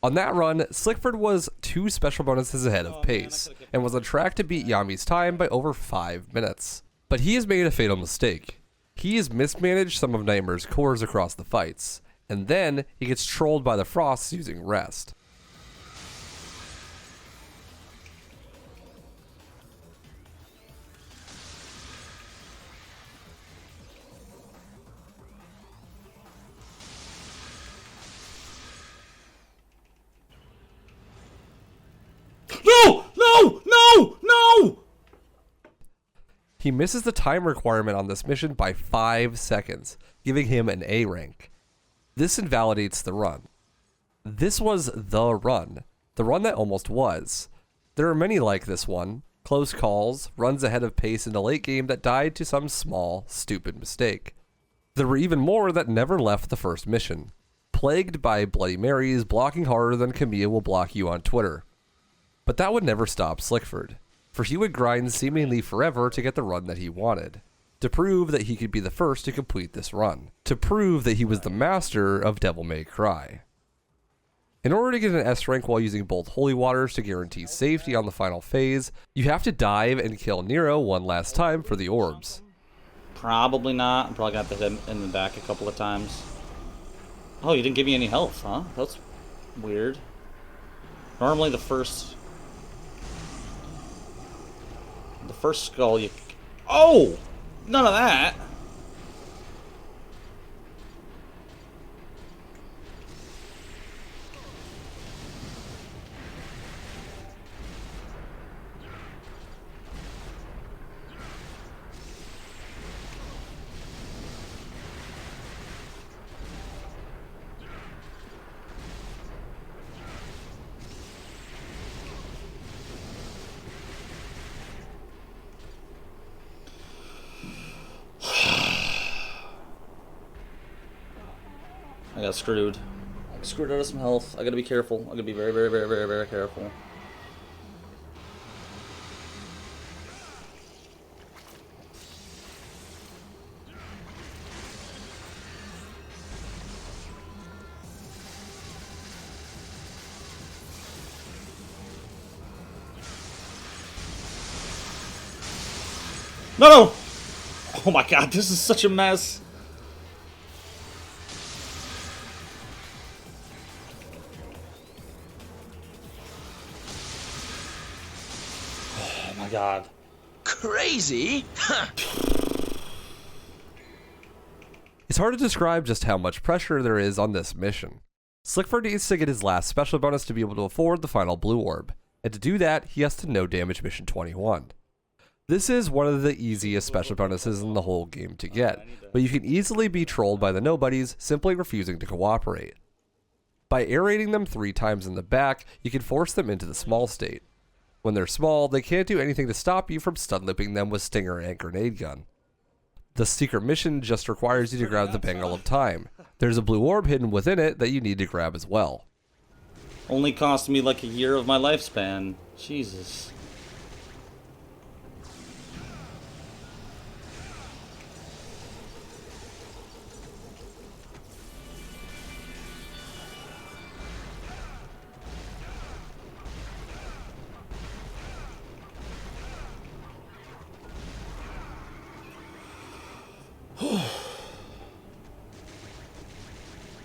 On that run, Slickford was 2 special bonuses ahead of pace, and was on track to beat Yami's time by over 5 minutes. But he has made a fatal mistake. He has mismanaged some of Nightmare's cores across the fights, and then he gets trolled by the Frosts using rest. No! No! No! No! He misses the time requirement on this mission by 5 seconds, giving him an A rank. This invalidates the run. This was the run that almost was. There are many like this one, close calls, runs ahead of pace in the late game that died to some small, stupid mistake. There were even more that never left the first mission, plagued by Bloody Marys blocking harder than Camilla will block you on Twitter. But that would never stop Slickford, for he would grind seemingly forever to get the run that he wanted, to prove that he could be the first to complete this run, to prove that he was the master of Devil May Cry. In order to get an S rank while using both holy waters to guarantee safety on the final phase, you have to dive and kill Nero one last time for the orbs. Probably not. I'm probably gonna have to hit him in the back a couple of times. Oh, you didn't give me any health, huh? That's weird. Normally the first skull you... Oh! None of that! I got screwed. I got screwed out of some health. I gotta be careful. I gotta be very, very, very, very, very careful. No! Oh my god, this is such a mess. Oh my god. Crazy? It's hard to describe just how much pressure there is on this mission. Slickford needs to get his last special bonus to be able to afford the final blue orb, and to do that, he has to no damage mission 21. This is one of the easiest special bonuses in the whole game to get, but you can easily be trolled by the nobodies simply refusing to cooperate. By aerating them 3 times in the back, you can force them into the small state. When they're small, they can't do anything to stop you from stun looping them with Stinger and Grenade Gun. The secret mission just requires you to grab the Bangle of Time. There's a blue orb hidden within it that you need to grab as well. Only cost me like a year of my lifespan. Jesus.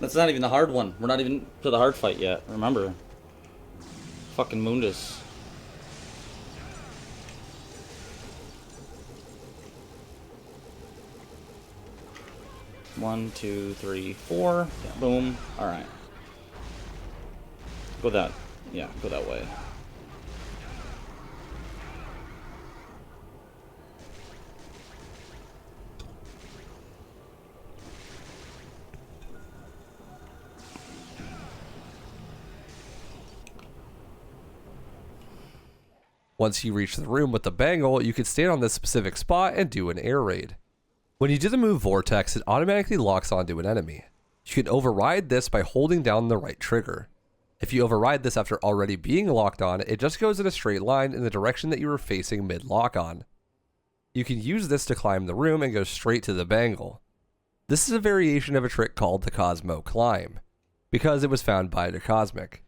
That's not even the hard one. We're not even to the hard fight yet. Remember. Fucking Mundus. One, two, three, four. Yeah, boom. Alright. Go that. Yeah, go that way. Once you reach the room with the bangle, you can stand on this specific spot and do an air raid. When you do the move Vortex, it automatically locks onto an enemy. You can override this by holding down the right trigger. If you override this after already being locked on, it just goes in a straight line in the direction that you were facing mid-lock on. You can use this to climb the room and go straight to the bangle. This is a variation of a trick called the Cosmo Climb, because it was found by the Cosmic.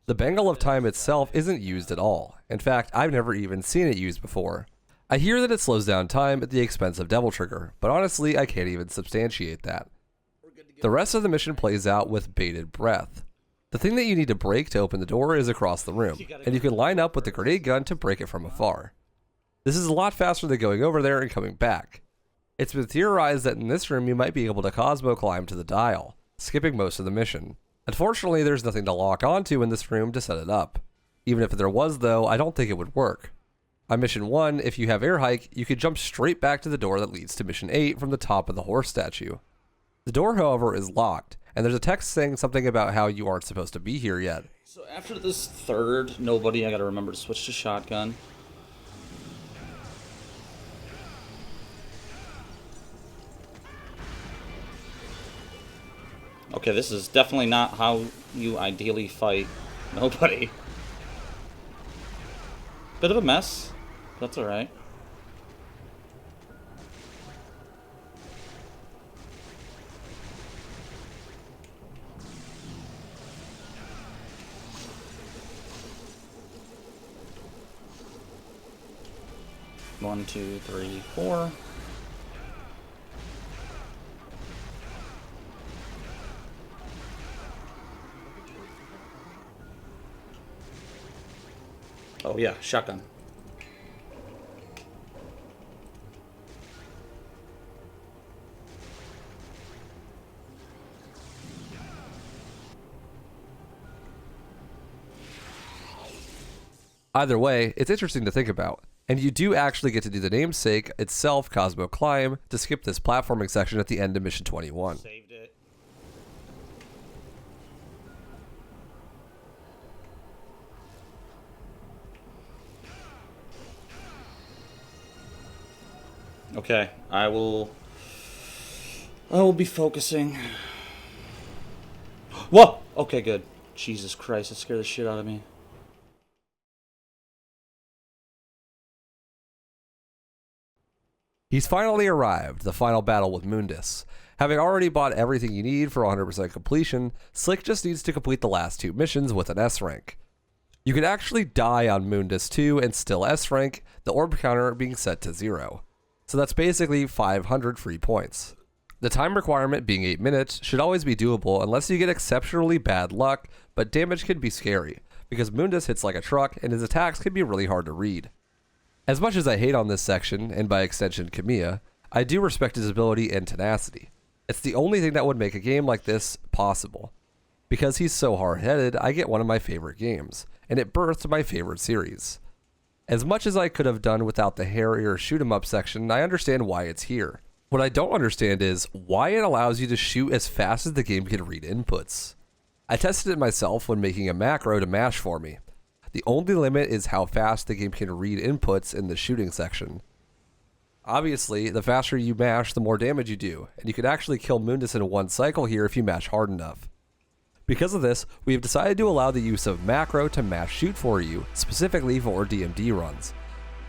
The Bangle of Time itself isn't used at all. In fact, I've never even seen it used before. I hear that it slows down time at the expense of Devil Trigger, but honestly I can't even substantiate that. The rest of the mission plays out with bated breath. The thing that you need to break to open the door is across the room, and you can line up with the grenade gun to break it from afar. This is a lot faster than going over there and coming back. It's been theorized that in this room you might be able to Cosmo Climb to the dial, skipping most of the mission. Unfortunately, there's nothing to lock onto in this room to set it up. Even if there was though, I don't think it would work. On mission 1, if you have air hike, you could jump straight back to the door that leads to mission 8 from the top of the horse statue. The door, however, is locked, and there's a text saying something about how you aren't supposed to be here yet. So after this third nobody, I gotta remember to switch to shotgun. Okay, this is definitely not how you ideally fight nobody. Bit of a mess. That's alright. One, two, three, four. Oh yeah, shotgun. Either way, it's interesting to think about. And you do actually get to do the namesake itself, Cosmo Climb, to skip this platforming section at the end of mission 21. Saved it. Okay, I will be focusing. Whoa! Okay, good. Jesus Christ, that scared the shit out of me. He's finally arrived, the final battle with Mundus. Having already bought everything you need for 100% completion, Slick just needs to complete the last 2 missions with an S rank. You can actually die on Mundus 2 and still S rank, the orb counter being set to 0. So that's basically 500 free points. The time requirement being 8 minutes should always be doable unless you get exceptionally bad luck, but damage can be scary, because Mundus hits like a truck and his attacks can be really hard to read. As much as I hate on this section, and by extension Kamiya, I do respect his ability and tenacity. It's the only thing that would make a game like this possible. Because he's so hard-headed, I get one of my favorite games, and it birthed my favorite series. As much as I could have done without the hairier shoot-'em-up section, I understand why it's here. What I don't understand is why it allows you to shoot as fast as the game can read inputs. I tested it myself when making a macro to mash for me. The only limit is how fast the game can read inputs in the shooting section. Obviously, the faster you mash, the more damage you do, and you can actually kill Mundus in one cycle here if you mash hard enough. Because of this, we have decided to allow the use of macro to mash shoot for you, specifically for DMD runs.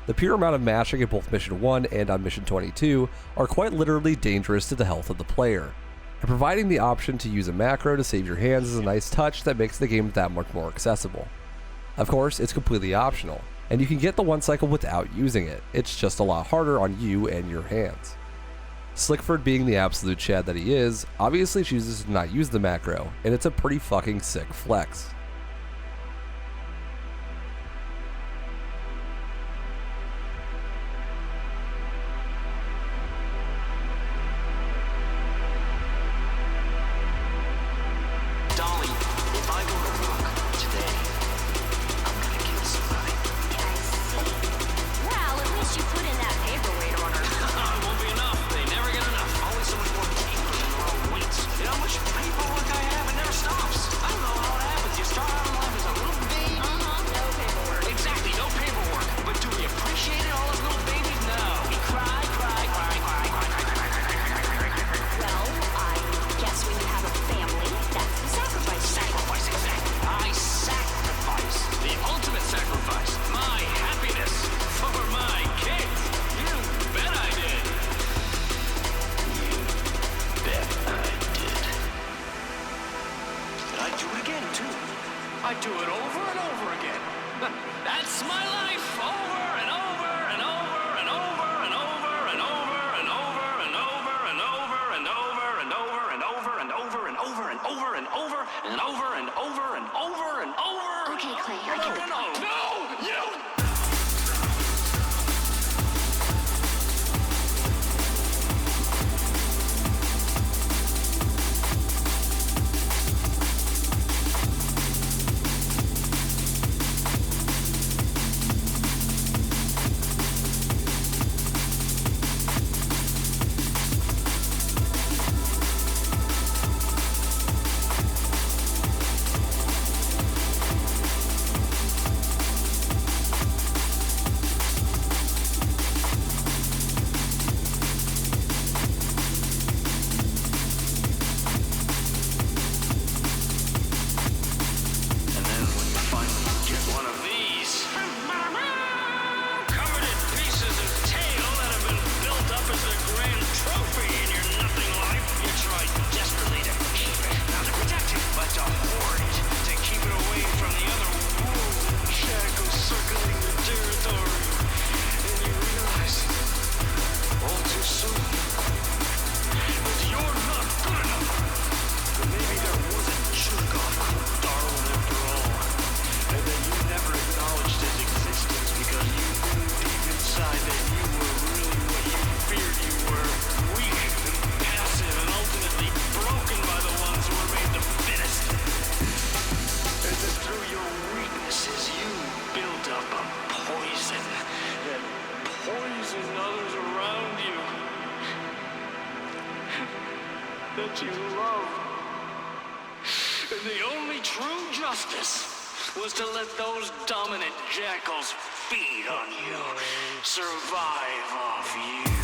The pure amount of mashing in both mission 1 and on mission 22 are quite literally dangerous to the health of the player, and providing the option to use a macro to save your hands is a nice touch that makes the game that much more accessible. Of course, it's completely optional, and you can get the one cycle without using it. It's just a lot harder on you and your hands. Slickford, being the absolute chad that he is, obviously chooses to not use the macro, and it's a pretty fucking sick flex. that you love. And the only true justice was to let those dominant jackals feed on you, survive off you.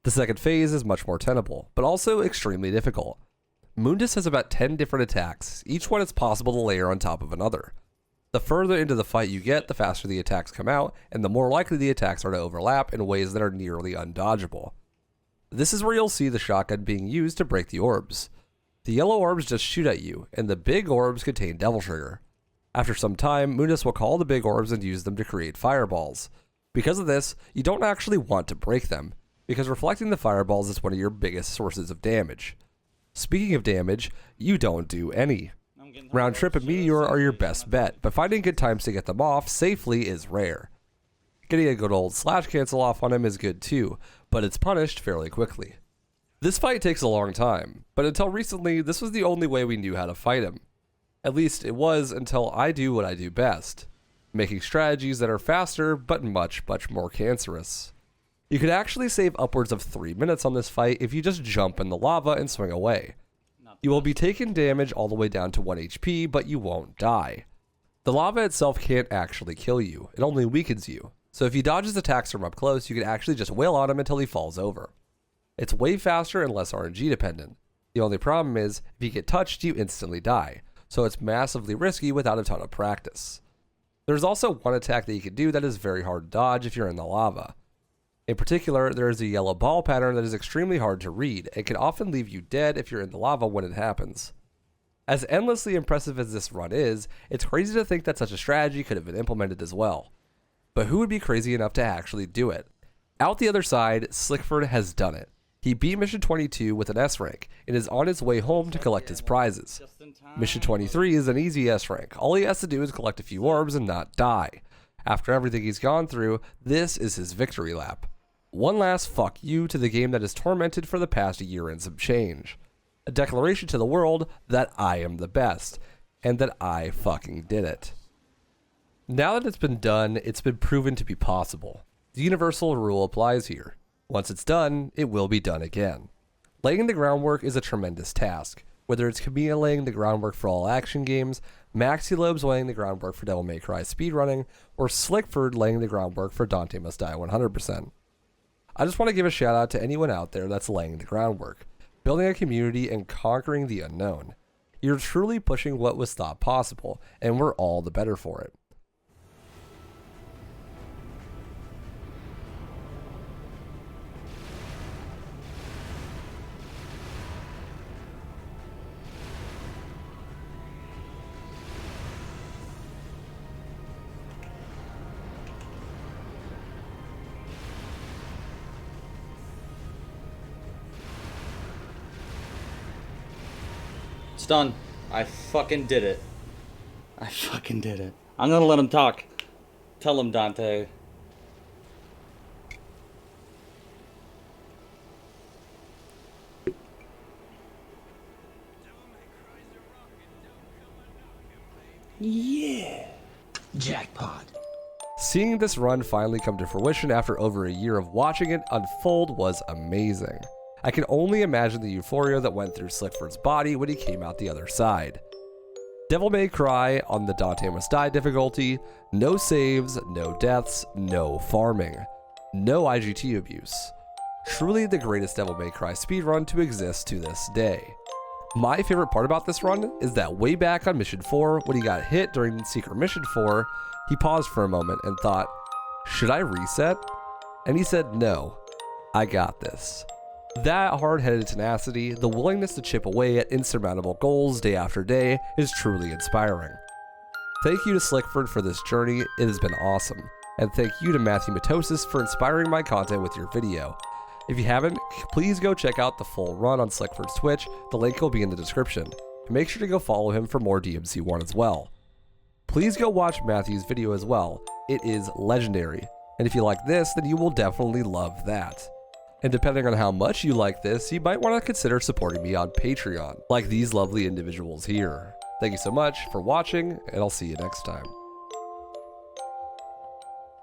The second phase is much more tenable, but also extremely difficult. Mundus has about 10 different attacks, each one is possible to layer on top of another. The further into the fight you get, the faster the attacks come out, and the more likely the attacks are to overlap in ways that are nearly undodgeable. This is where you'll see the shotgun being used to break the orbs. The yellow orbs just shoot at you, and the big orbs contain Devil Trigger. After some time, Mundus will call the big orbs and use them to create fireballs. Because of this, you don't actually want to break them, because reflecting the fireballs is one of your biggest sources of damage. Speaking of damage, you don't do any. Round Trip and Meteor are your best bet, but finding good times to get them off safely is rare. Getting a good old slash cancel off on him is good too, but it's punished fairly quickly. This fight takes a long time, but until recently this was the only way we knew how to fight him. At least it was until I do what I do best, making strategies that are faster but much more cancerous. You could actually save upwards of 3 minutes on this fight if you just jump in the lava and swing away. You will be taking damage all the way down to 1 HP, but you won't die. The lava itself can't actually kill you, it only weakens you. So if he dodges attacks from up close, you can actually just wail on him until he falls over. It's way faster and less RNG dependent. The only problem is, if you get touched, you instantly die, so it's massively risky without a ton of practice. There's also one attack that you can do that is very hard to dodge if you're in the lava. In particular, there is a yellow ball pattern that is extremely hard to read and can often leave you dead if you're in the lava when it happens. As endlessly impressive as this run is, it's crazy to think that such a strategy could have been implemented as well. But who would be crazy enough to actually do it? Out the other side, Slickford has done it. He beat Mission 22 with an S rank and is on his way home to collect his prizes. Mission 23 is an easy S rank. All he has to do is collect a few orbs and not die. After everything he's gone through, this is his victory lap. One last fuck you to the game that is tormented for the past year and some change. A declaration to the world that I am the best, and that I fucking did it. Now that it's been done, it's been proven to be possible. The universal rule applies here. Once it's done, it will be done again. Laying the groundwork is a tremendous task. Whether it's Kamiya laying the groundwork for all action games, Maxilobes laying the groundwork for Devil May Cry Speedrunning, or Slickford laying the groundwork for Dante Must Die 100%. I just want to give a shout out to anyone out there that's laying the groundwork, building a community and conquering the unknown. You're truly pushing what was thought possible, and we're all the better for it. done. I fucking did it. I fucking did it. I'm gonna let him talk. Tell him, Dante. Yeah. Jackpot. Seeing this run finally come to fruition after over a year of watching it unfold was amazing. I can only imagine the euphoria that went through Slickford's body when he came out the other side. Devil May Cry on the Dante Must Die difficulty, no saves, no deaths, no farming, no IGT abuse. Truly the greatest Devil May Cry speedrun to exist to this day. My favorite part about this run is that way back on Mission 4, when he got hit during Secret Mission 4, he paused for a moment and thought, should I reset? And he said, no, I got this. That hard-headed tenacity, the willingness to chip away at insurmountable goals day after day, is truly inspiring. Thank you to Slickford for this journey, it has been awesome. And thank you to Matthew Matosis for inspiring my content with your video. If you haven't, please go check out the full run on Slickford's Twitch, the link will be in the description. And make sure to go follow him for more DMC1 as well. Please go watch Matthew's video as well, it is legendary. And if you like this, then you will definitely love that. And depending on how much you like this, you might want to consider supporting me on Patreon, like these lovely individuals here. Thank you so much for watching, and I'll see you next time.